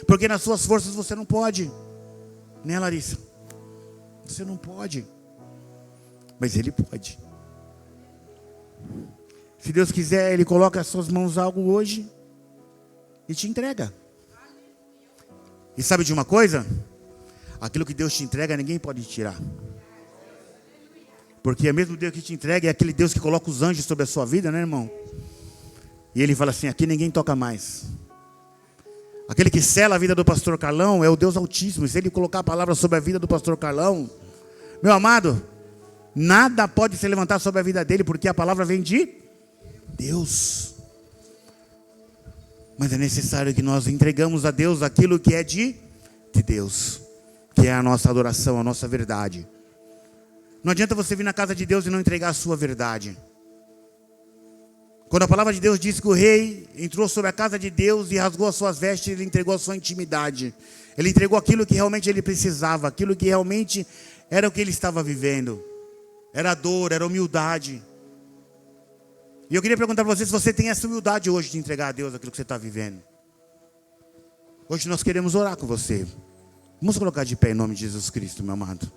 [SPEAKER 1] Porque nas suas forças você não pode, né, Larissa? Você não pode, mas Ele pode. Se Deus quiser, Ele coloca as suas mãos algo hoje e te entrega. E sabe de uma coisa? Aquilo que Deus te entrega, ninguém pode tirar. Porque é mesmo Deus que te entrega, é aquele Deus que coloca os anjos sobre a sua vida, né, irmão? E Ele fala assim, aqui ninguém toca mais. Aquele que sela a vida do pastor Carlão é o Deus Altíssimo. E se Ele colocar a palavra sobre a vida do pastor Carlão, meu amado, nada pode se levantar sobre a vida dele, porque a palavra vem de Deus. Mas é necessário que nós entregamos a Deus aquilo que é de Deus, que é a nossa adoração, a nossa verdade. Não adianta você vir na casa de Deus e não entregar a sua verdade. Quando a palavra de Deus diz que o rei entrou sobre a casa de Deus e rasgou as suas vestes, ele entregou a sua intimidade. Ele entregou aquilo que realmente ele precisava, aquilo que realmente era o que ele estava vivendo. Era dor, era humildade. E eu queria perguntar para você se você tem essa humildade hoje de entregar a Deus aquilo que você está vivendo. Hoje nós queremos orar com você. Vamos colocar de pé em nome de Jesus Cristo, meu amado.